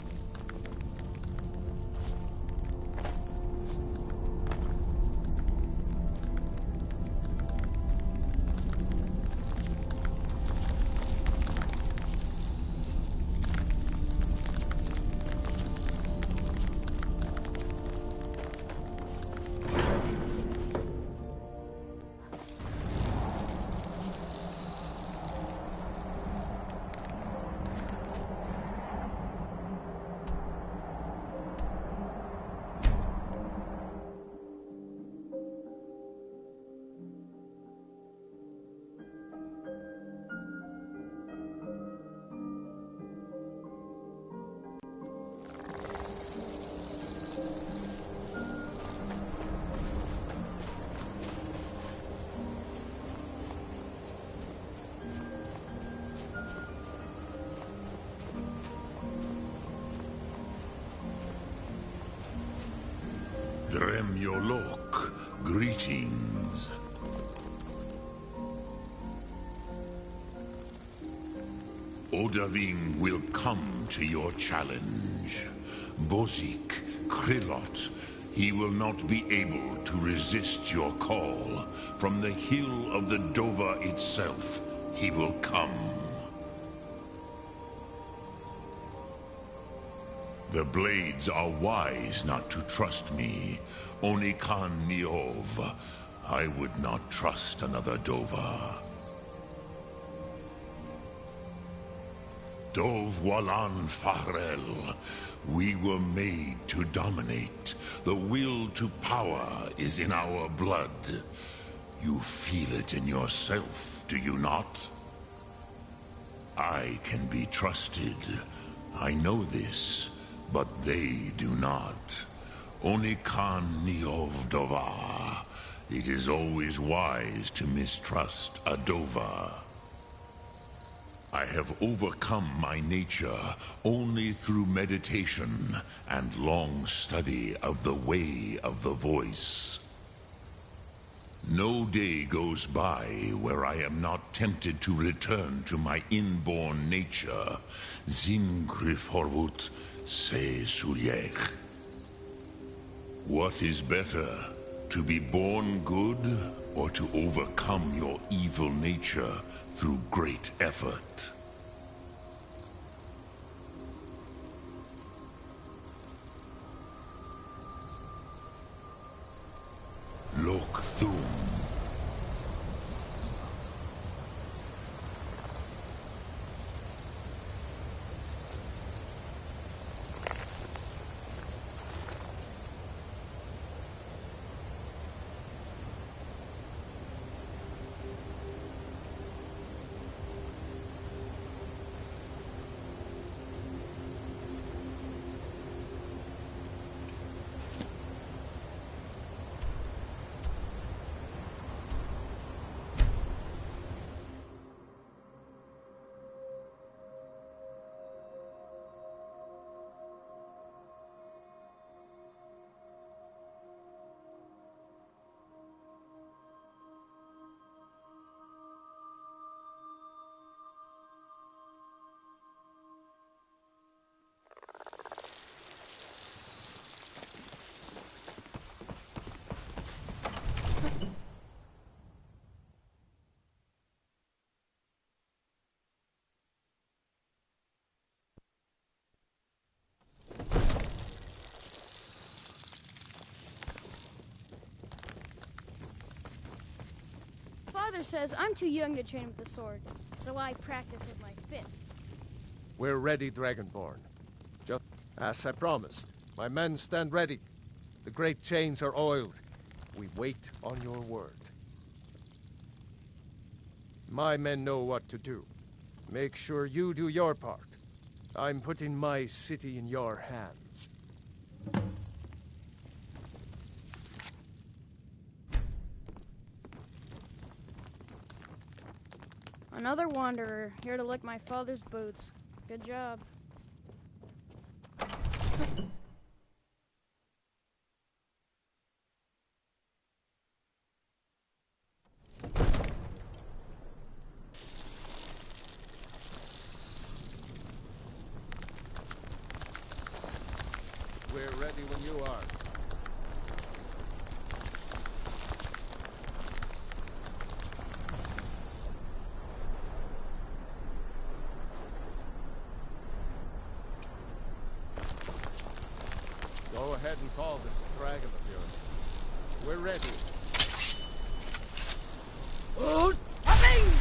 Speaker 4: Dremyolok, greetings. Odaving will come to your challenge. Bozik, Krillot, he will not be able to resist your call. From the hill of the Dova itself, he will come. The Blades are wise not to trust me. Onikan Niov. I would not trust another Dova. Dov Walan Farel. We were made to dominate. The will to power is in our blood. You feel it in yourself, do you not? I can be trusted. I know this. But they do not. Onikan Niov Dova. It is always wise to mistrust a Dova. I have overcome my nature only through meditation and long study of the way of the voice. No day goes by where I am not tempted to return to my inborn nature. Zingriforvut Se Sulyech. What is better, to be born good or to overcome your evil nature through great effort? Lok Thum.
Speaker 8: Father says I'm too young to train with the sword, so I practice with my fists.
Speaker 13: We're ready, Dragonborn. Just as I promised. My men stand ready. The great chains are oiled. We wait on your word. My men know what to do. Make sure you do your part. I'm putting my city in your hands.
Speaker 8: Another wanderer, here to lick my father's boots. Good job.
Speaker 13: ready when you are. Go ahead and call this dragon of yours. We're ready.
Speaker 17: Oh, coming!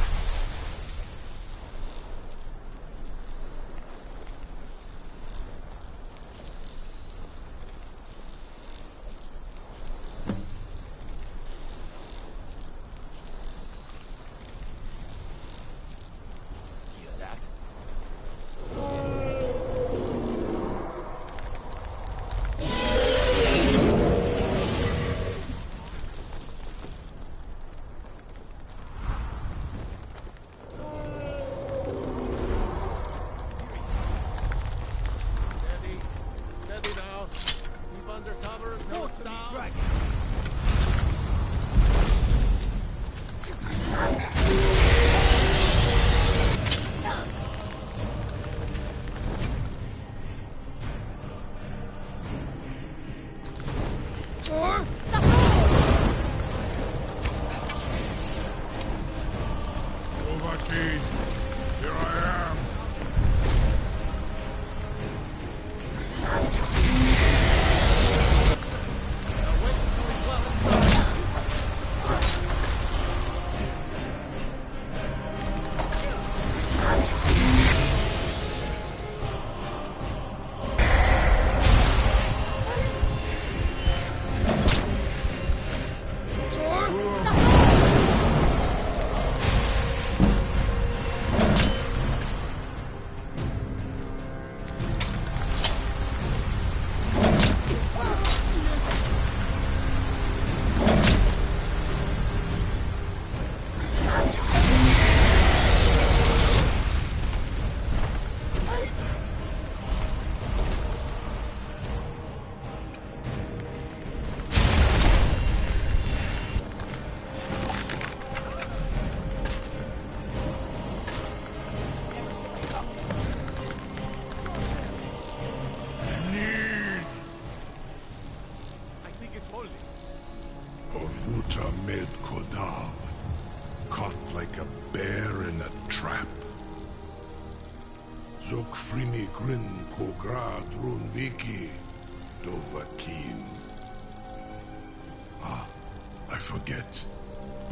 Speaker 4: I forget.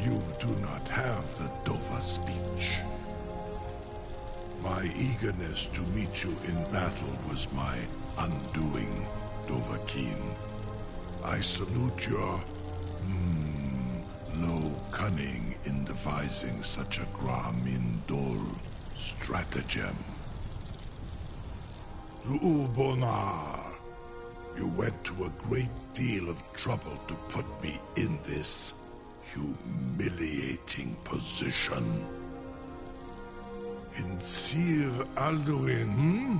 Speaker 4: You do not have the Dova speech. My eagerness to meet you in battle was my undoing, Dovahkiin. I salute your, low cunning in devising such a Gra-Min-Dol stratagem. Zu'ul-Bonar, you went to a great deal of trouble to put me in this humiliating position. In Sir Alduin,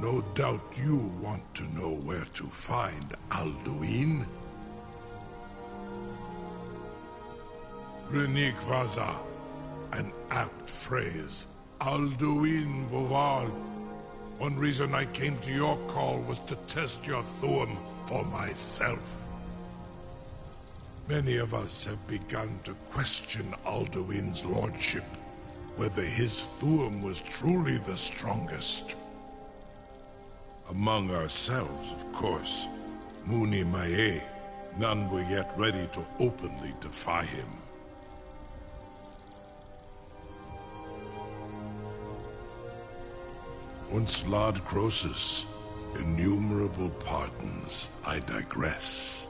Speaker 4: No doubt you want to know where to find Alduin. Renik Vaza, an apt phrase. Alduin Boval. One reason I came to your call was to test your Thuum for myself. Many of us have begun to question Alduin's lordship, whether his Thuum was truly the strongest. Among ourselves, of course, Muni Mae, none were yet ready to openly defy him. Once Lord Croesus, innumerable pardons, I digress.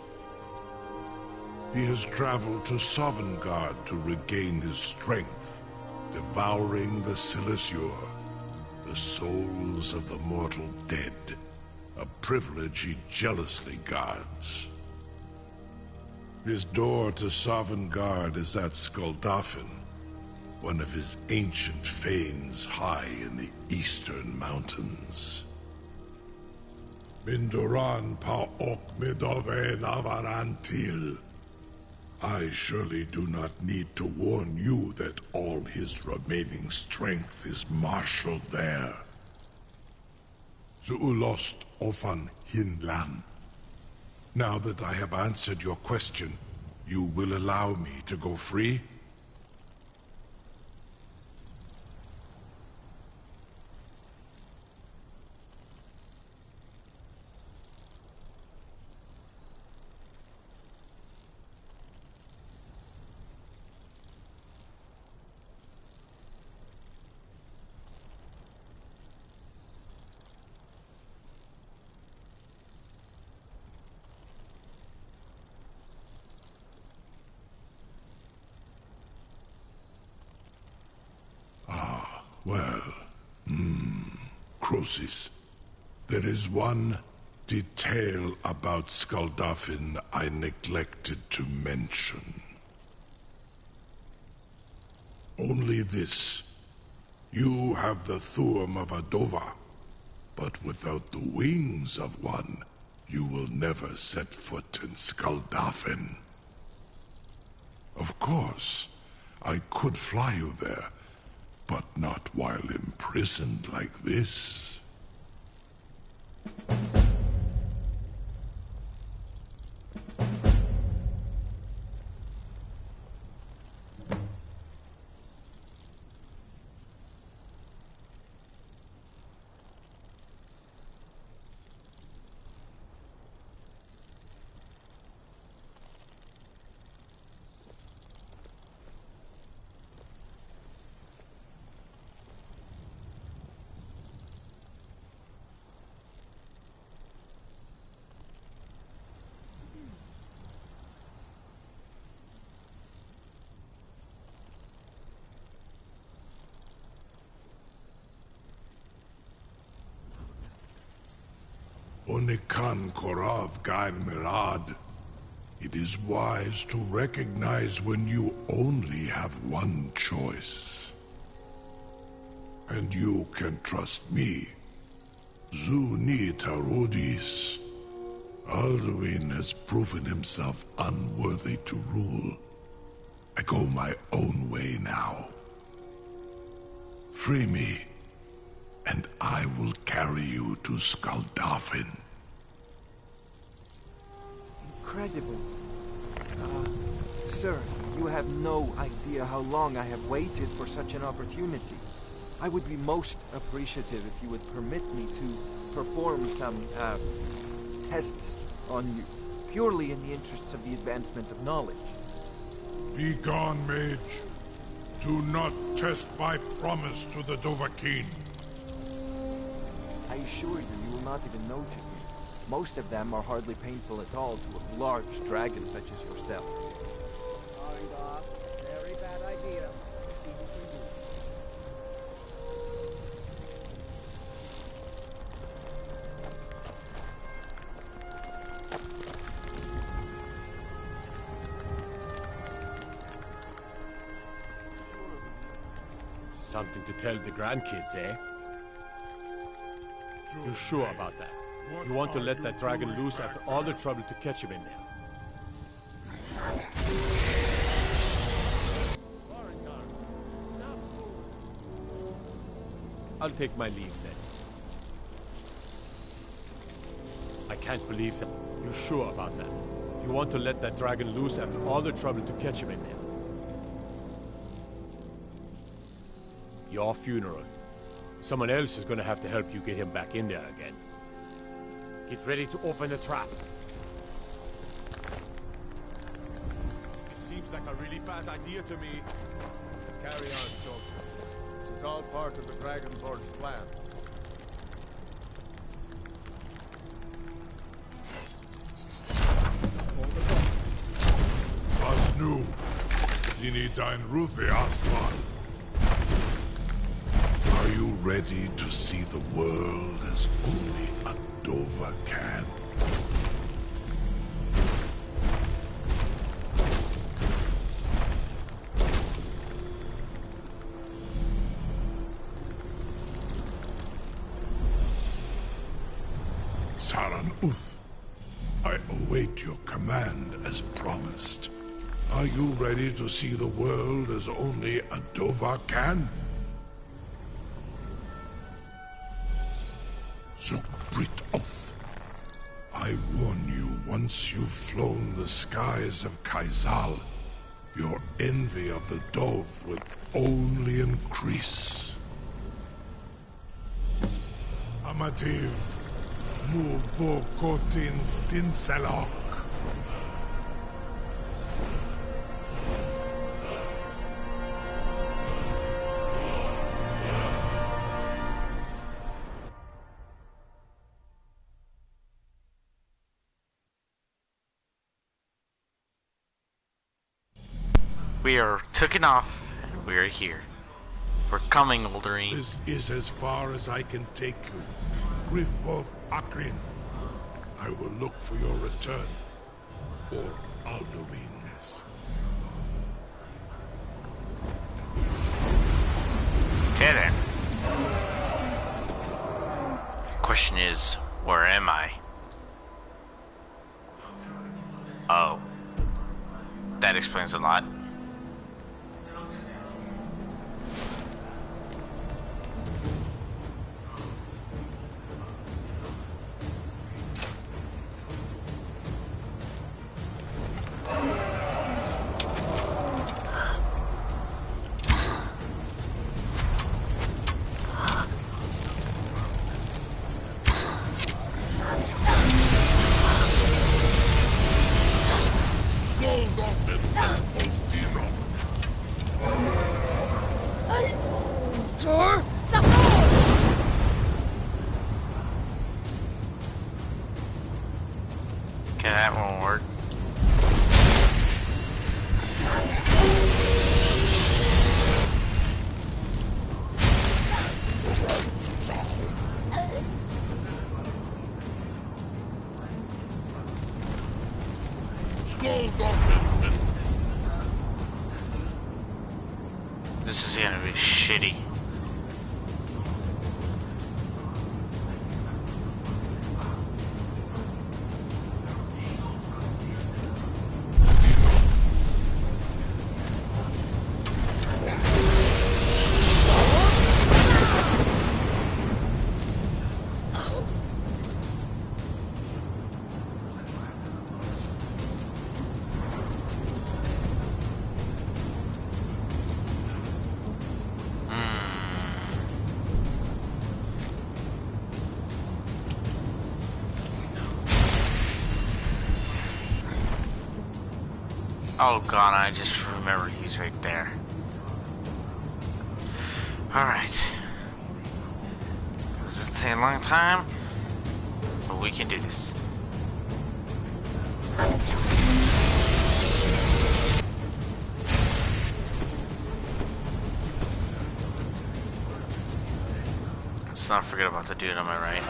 Speaker 4: He has traveled to Sovngarde to regain his strength, devouring the Silesur, the souls of the mortal dead, a privilege he jealously guards. His door to Sovngarde is at Skuldafn, one of his ancient fanes high in the eastern mountains. Mindoran pa ok midove navarantil. I surely do not need to warn you that all his remaining strength is marshaled there. Zuulost ofan Hinlan, Now that I have answered your question, you will allow me to go free? Well, Croesus, there is one detail about Skuldafn I neglected to mention. Only this. You have the Thuum of a Dova, but without the wings of one, you will never set foot in Skuldafn. Of course, I could fly you there, but not while imprisoned like this. Onikan Korav Gair Mirad. It is wise to recognize when you only have one choice. And you can trust me. Zuni Tarodis. Alduin has proven himself unworthy to rule. I go my own way now. Free me, and I will carry you to Skuldafn.
Speaker 19: Incredible. Sir, you have no idea how long I have waited for such an opportunity. I would be most appreciative if you would permit me to perform some, tests on you, purely in the interests of the advancement of knowledge.
Speaker 4: Be gone, mage. Do not test my promise to the Dovahkiin.
Speaker 19: I assure you, you will not even notice me. Most of them are hardly painful at all to a large dragon such as yourself.
Speaker 20: Very bad idea.
Speaker 11: Something to tell the grandkids, eh? You sure about that? You want to let that dragon loose after all the trouble to catch him in there? I'll take my leave then. I can't believe that. You sure about that? You want to let that dragon loose after all the trouble to catch him in there? Your funeral. Someone else is gonna have to help you get him back in there again. Get ready to open the trap. This seems like a really bad idea to me.
Speaker 13: Carry on, soldier. This is all part of the Dragonborn's plan.
Speaker 4: Was nu, Dini dein Ruthi Astman. Are you ready to see the world as only a Dova can? Saran Uth, I await your command as promised. Are you ready to see the world as only a Dova can? Zukbrit Oth, I warn you Once you've flown the skies of Kaizal, your envy of the Dove will only increase. Amativ, Mubokotin Stinselok.
Speaker 1: We are taking off, and we are here. We're coming, Olderine.
Speaker 4: This is as far as I can take you. Grifboth Akrin. I will look for your return. Or Alderine's.
Speaker 1: Okay then. Question is, where am I? Oh. That explains a lot. Okay, that won't work. This is gonna be shitty. Oh god, I just remembered he's right there. Alright. This is taking a long time, but we can do this. Let's not forget about the dude on my right.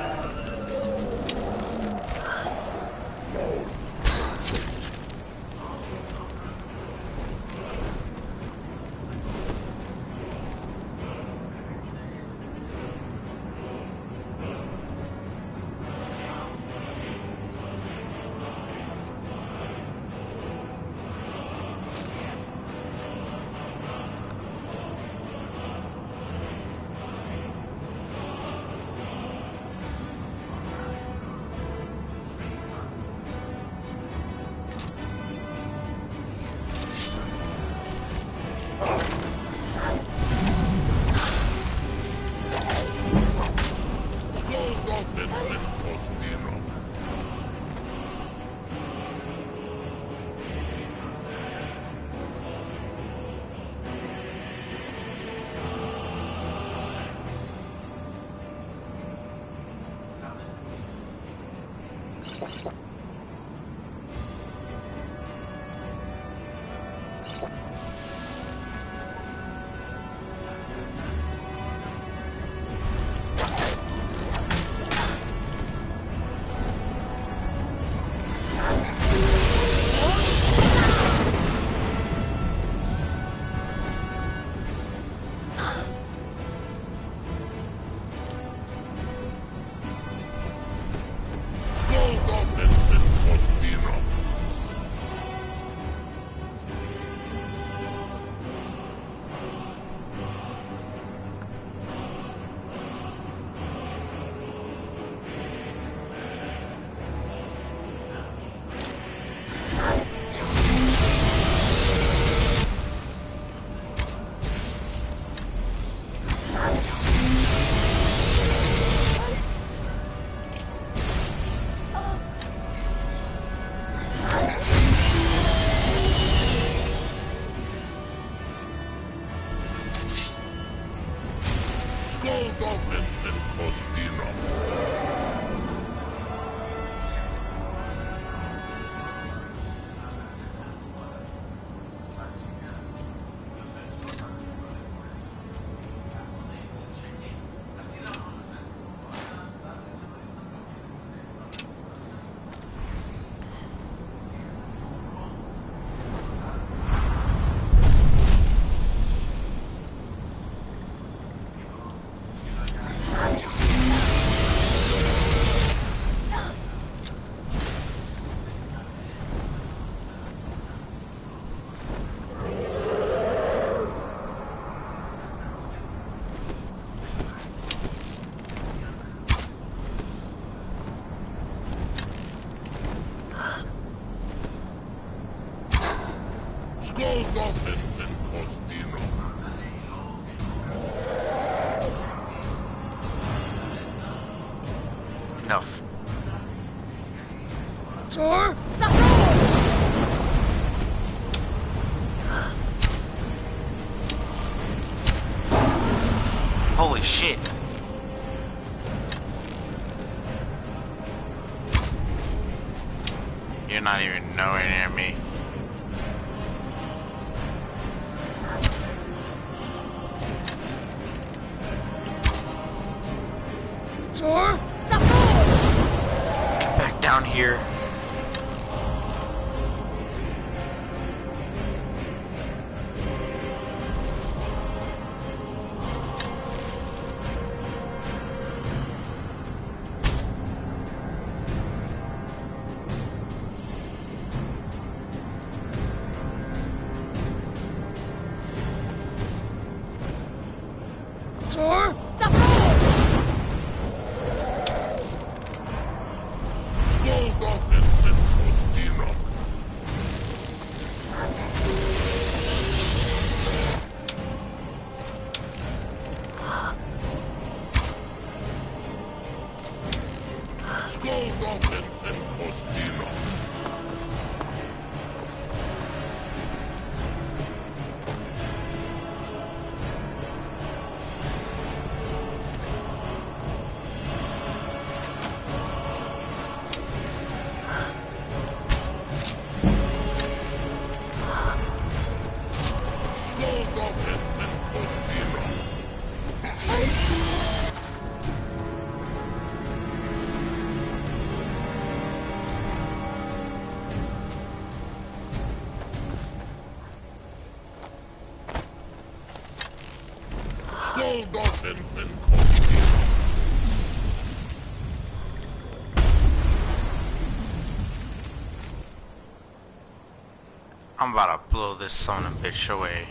Speaker 1: enough.
Speaker 9: Sir?
Speaker 1: Holy shit. You're not even nowhere near me.
Speaker 9: Sir?
Speaker 1: Get back down here.
Speaker 9: Sir?
Speaker 1: I'm about to blow this son of a bitch away.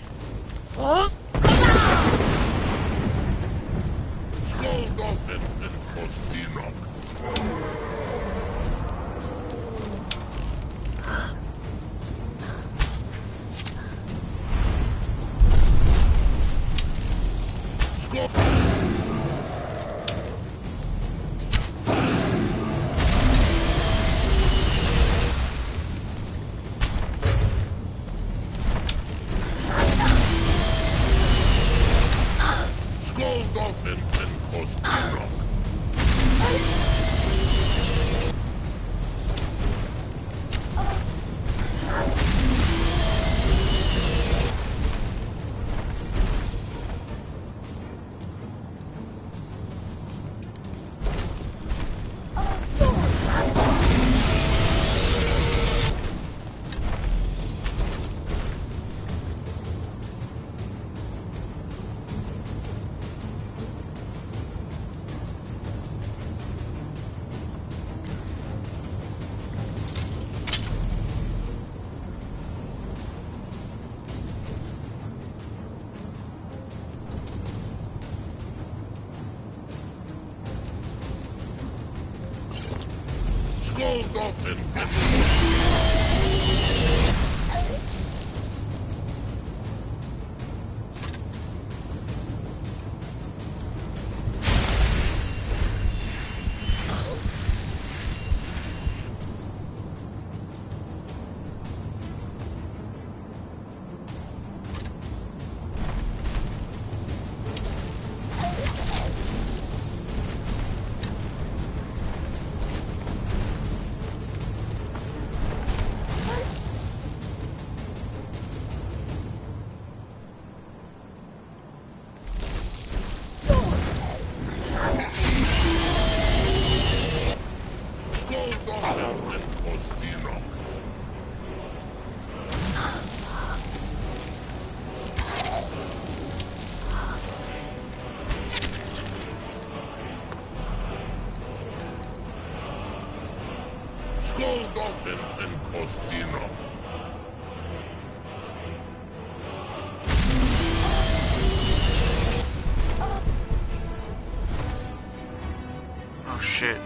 Speaker 1: Oh shit.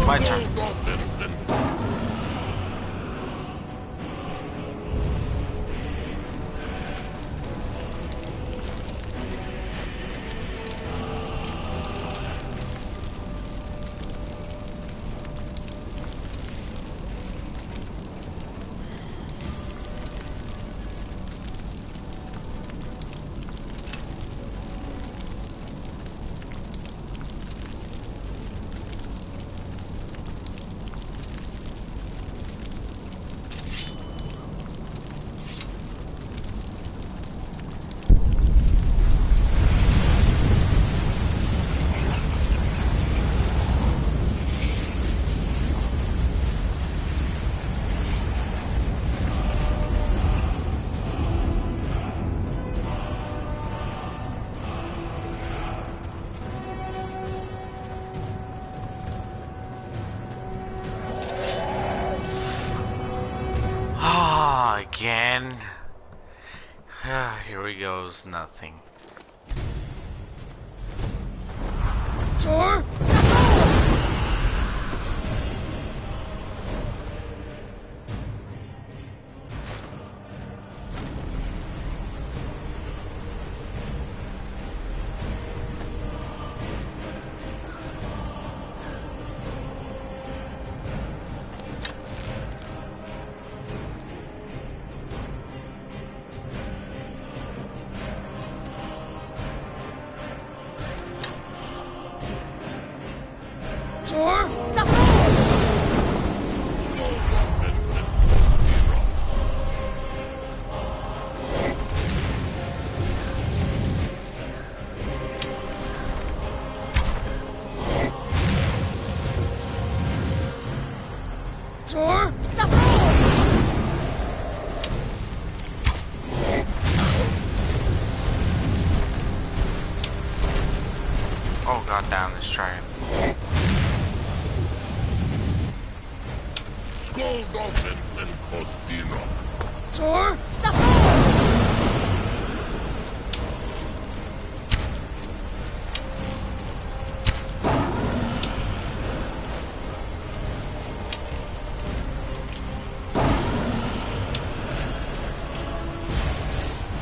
Speaker 1: My turn. again. Here we goes, nothing.
Speaker 9: Sir?
Speaker 1: Oh god damn, let's try it.
Speaker 9: Sir?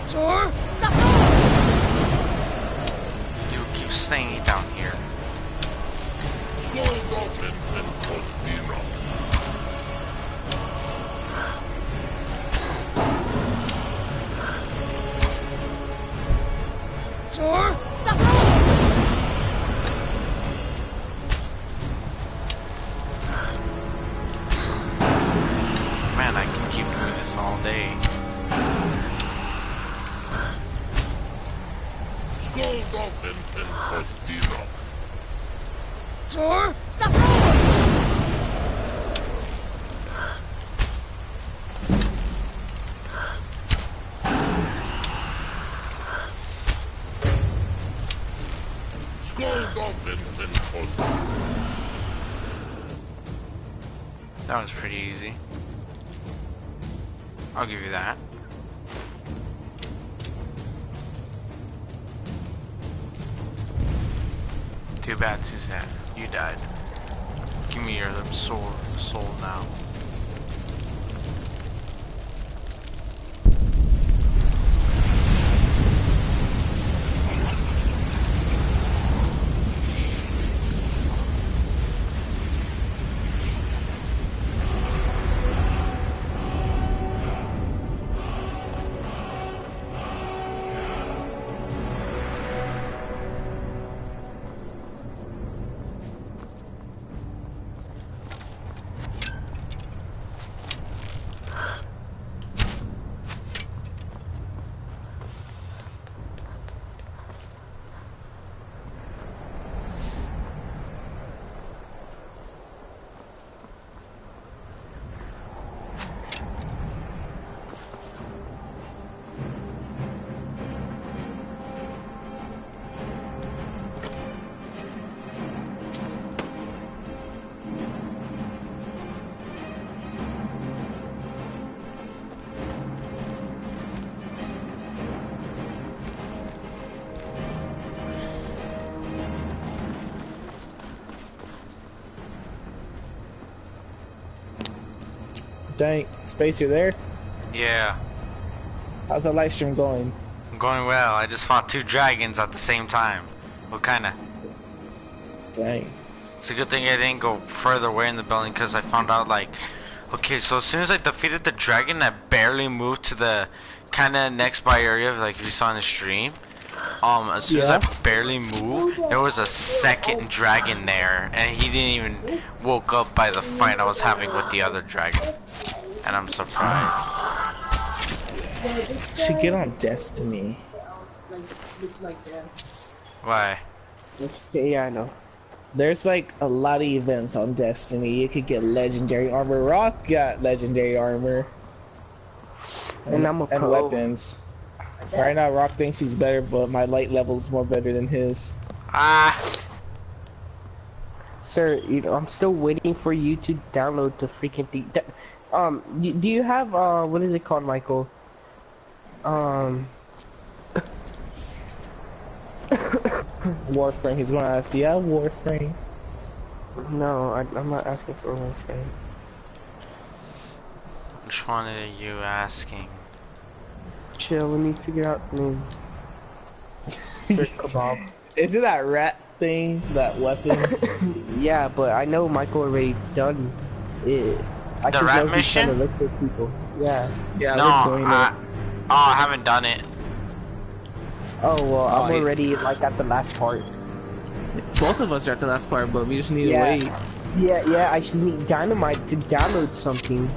Speaker 1: Sir? You keep staying down here.
Speaker 9: Sir?
Speaker 1: Man, I can keep doing this all day.
Speaker 9: Sir?
Speaker 1: That was pretty easy. I'll give you that. Too bad, too sad. You died. Give me your soul now.
Speaker 2: Dang, Space, you there?
Speaker 1: Yeah.
Speaker 2: How's the live stream going?
Speaker 1: Going well. I just fought 2 dragons at the same time. What kinda?
Speaker 2: Dang.
Speaker 1: It's a good thing I didn't go further away in the building because I found out like, okay, so as soon as I defeated the dragon, I barely moved to the kinda next by area like we saw in the stream. As soon as I barely moved, there was a second dragon there, and he didn't even woke up by the fight I was having with the other dragon. And I'm surprised.
Speaker 2: You should get on Destiny.
Speaker 1: Why?
Speaker 2: Yeah, I know. There's like a lot of events on Destiny. You could get legendary armor. Rock got legendary armor.
Speaker 20: And I'm a pro.
Speaker 2: And weapons. Right now, Rock thinks he's better, but my light level's more better than his.
Speaker 20: Sir, you know, I'm still waiting for you to download the freaking Do you have what is it called, Michael?
Speaker 2: Warframe. He's gonna ask, yeah, Warframe.
Speaker 20: No, I'm not asking for Warframe.
Speaker 1: Which one are you asking?
Speaker 20: Chill, let me figure out the name. Search kebab.
Speaker 2: Is it that rat thing, that weapon?
Speaker 20: Yeah, but I know Michael already done it.
Speaker 1: The rat mission?
Speaker 20: To look for people. Yeah.
Speaker 2: Yeah,
Speaker 1: no, I haven't done it.
Speaker 20: Oh well, I'm already like at the last part.
Speaker 2: Both of us are at the last part, but we just need to wait.
Speaker 20: Yeah, I just need dynamite to download something.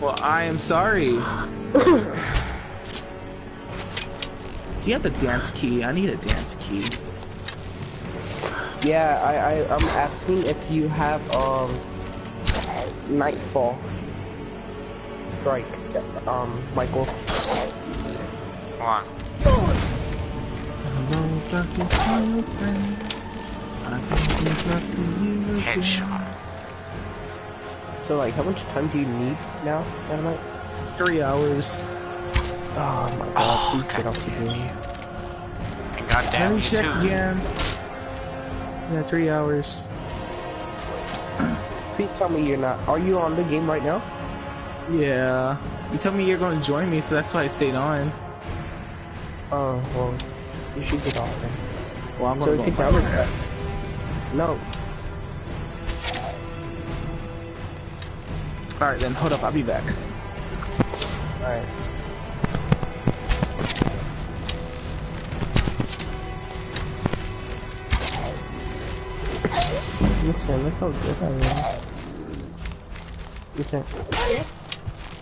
Speaker 2: Well, I am sorry. Do you have the dance key? I need a dance key.
Speaker 20: Yeah, I'm asking if you have Nightfall. Strike, Michael.
Speaker 1: Come on. Headshot.
Speaker 20: So like, how much time do you need now, Dynamite?
Speaker 2: 3 hours.
Speaker 20: Oh my god, please get off the game.
Speaker 1: And goddamn,
Speaker 2: let me check again. Yeah, 3 hours.
Speaker 20: Please tell me you're not. Are you on the game right now?
Speaker 2: Yeah. You told me you're going to join me, so that's why I stayed on.
Speaker 20: Oh, well, you should get off then.
Speaker 2: Well, I'm going to go
Speaker 20: download that. No.
Speaker 2: Alright then, hold up, I'll be back.
Speaker 20: Alright. Listen, look how good I am. Listen.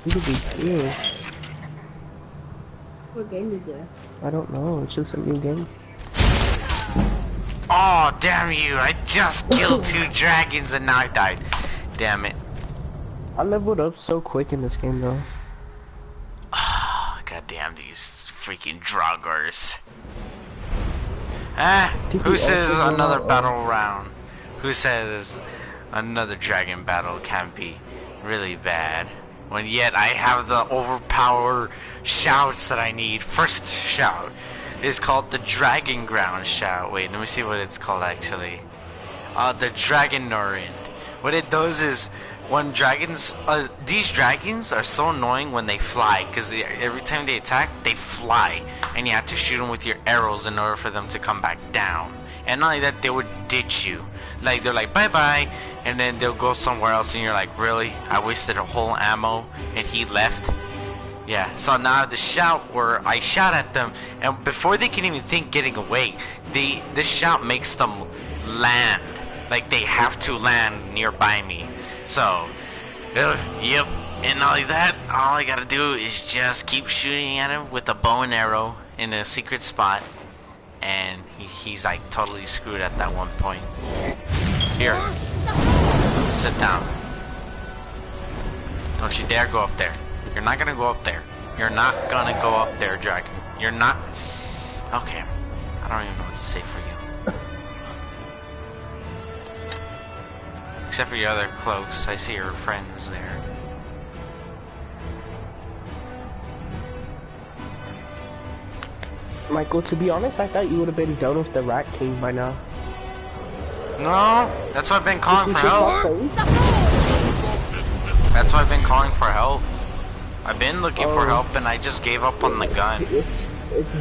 Speaker 20: Look at these skills.
Speaker 8: What game is it?
Speaker 20: I don't know, it's just a new game.
Speaker 1: Oh, damn you! I just killed 2 dragons and now I died. Damn it.
Speaker 20: I leveled up so quick in this game though.
Speaker 1: God damn these freaking draugrs. Who says another battle round? Who says another dragon battle can't be really bad? When yet I have the overpowered shouts that I need. First shout is called the Dragon Ground shout. Wait, let me see what it's called actually. The Dragon Norend. What it does is when dragons, these dragons are so annoying when they fly, because every time they attack, they fly, and you have to shoot them with your arrows in order for them to come back down. And not only that, they would ditch you. Like, they're like, bye-bye, and then they'll go somewhere else, and you're like, really? I wasted a whole ammo, and he left? Yeah, so now the shout where I shout at them, and before they can even think getting away, this shout makes them land. Like, they have to land nearby me. So, yep, and not like that, all I gotta do is just keep shooting at him with a bow and arrow in a secret spot, and he's like totally screwed at that one point. Here, sit down. Don't you dare go up there. You're not gonna go up there. You're not gonna go up there, dragon. You're not. Okay, I don't even know what to say for you. Except for your other cloaks, I see your friends there.
Speaker 20: Michael, to be honest, I thought you would have been done with the Rat King by now.
Speaker 1: No, that's why I've been calling for help. That's why I've been calling for help. I've been looking for help and I just gave up on the gun.
Speaker 20: It's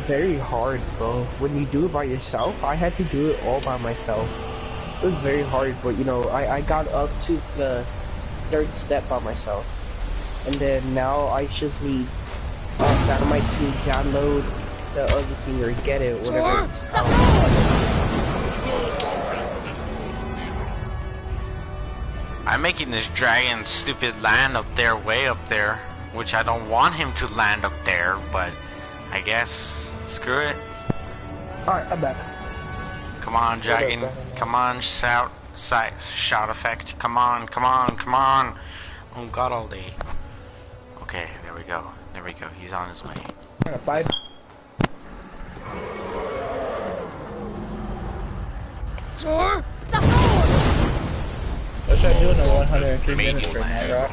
Speaker 20: very hard, bro. When you do it by yourself, I had to do it all by myself. It was very hard, but you know, I got up to the 3rd step by myself. And then now I just need Dynamite to download the other thing or get it, whatever it's
Speaker 1: I'm making this dragon stupid land up there, way up there, which I don't want him to land up there, but I guess screw it.
Speaker 20: Alright, I'm back.
Speaker 1: Come on, dragon. Come on, shout effect. Come on, come on, come on. Oh god, all day. Okay, there we go. There we go. He's on his way.
Speaker 2: 5. What should I do in the 103 minutes right now, Rock?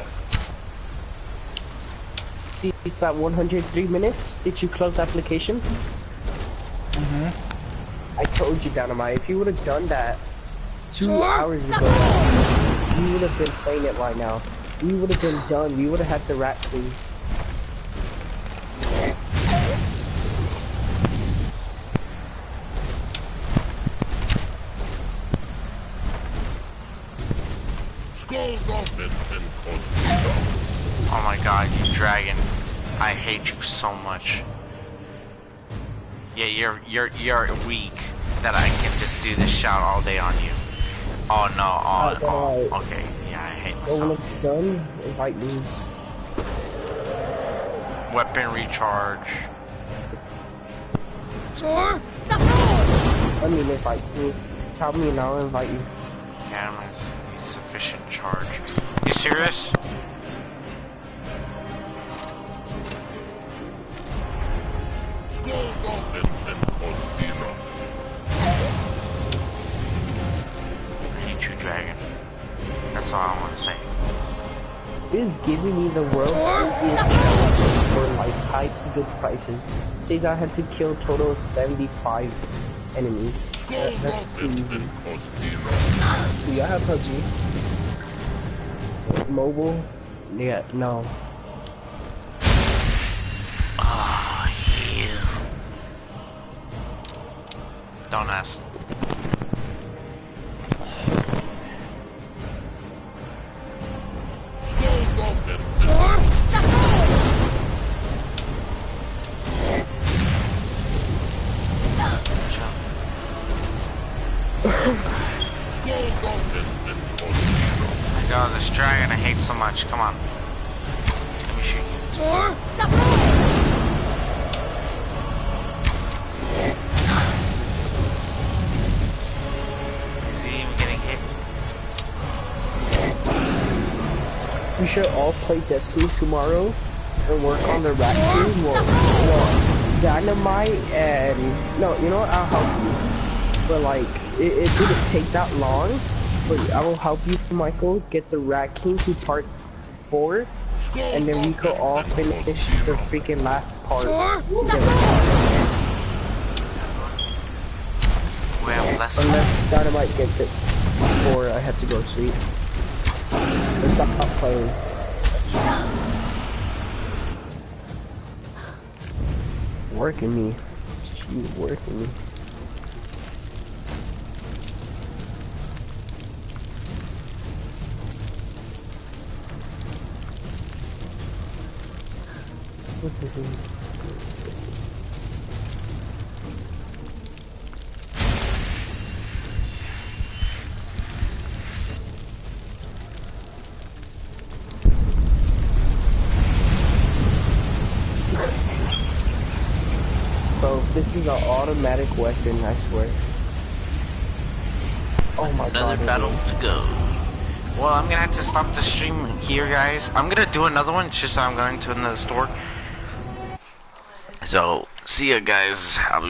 Speaker 20: see it's at 103 minutes. Did you close the application? I told you, Dynamite, if you would have done that 2 hours ago, you would have been playing it right now. We would have been done. We would have had the rat queen.
Speaker 1: Oh my god, you dragon. I hate you so much. Yeah, you're weak that I can just do this shout all day on you. Oh no, okay. Yeah, I hate myself.
Speaker 20: When it's done, invite me.
Speaker 1: Weapon recharge.
Speaker 20: I mean, invite me. Tell me and I'll invite you.
Speaker 1: Cameras, sufficient charge. You serious? I hate you, dragon. That's all I want to say.
Speaker 20: It is giving me the world for like high to good prices. It says I had to kill a total of 75 enemies. That's too easy. Do y'all have PUBG? Mobile? Yeah, no.
Speaker 1: Oh, you. Don't ask. God, this dragon I hate so much. Come on. Let me shoot you. Is he even getting hit?
Speaker 20: We should all play Destiny tomorrow and work on the rat team. Well, Dynamite and... No, you know what? I'll help you. But like, it didn't take that long. But I will help you, Michael, get the Rat King to part 4, and then we could all finish the freaking last part.
Speaker 1: Well,
Speaker 20: unless Dynamite gets it before I have to go to sleep. Let's stop playing. Working me. She's working me. Bro, this is an automatic weapon, I swear. Oh my god.
Speaker 1: Another battle to go. Well, I'm gonna have to stop the stream here, guys. I'm gonna do another one, just so I'm going to another store. So, see ya, guys. I'll be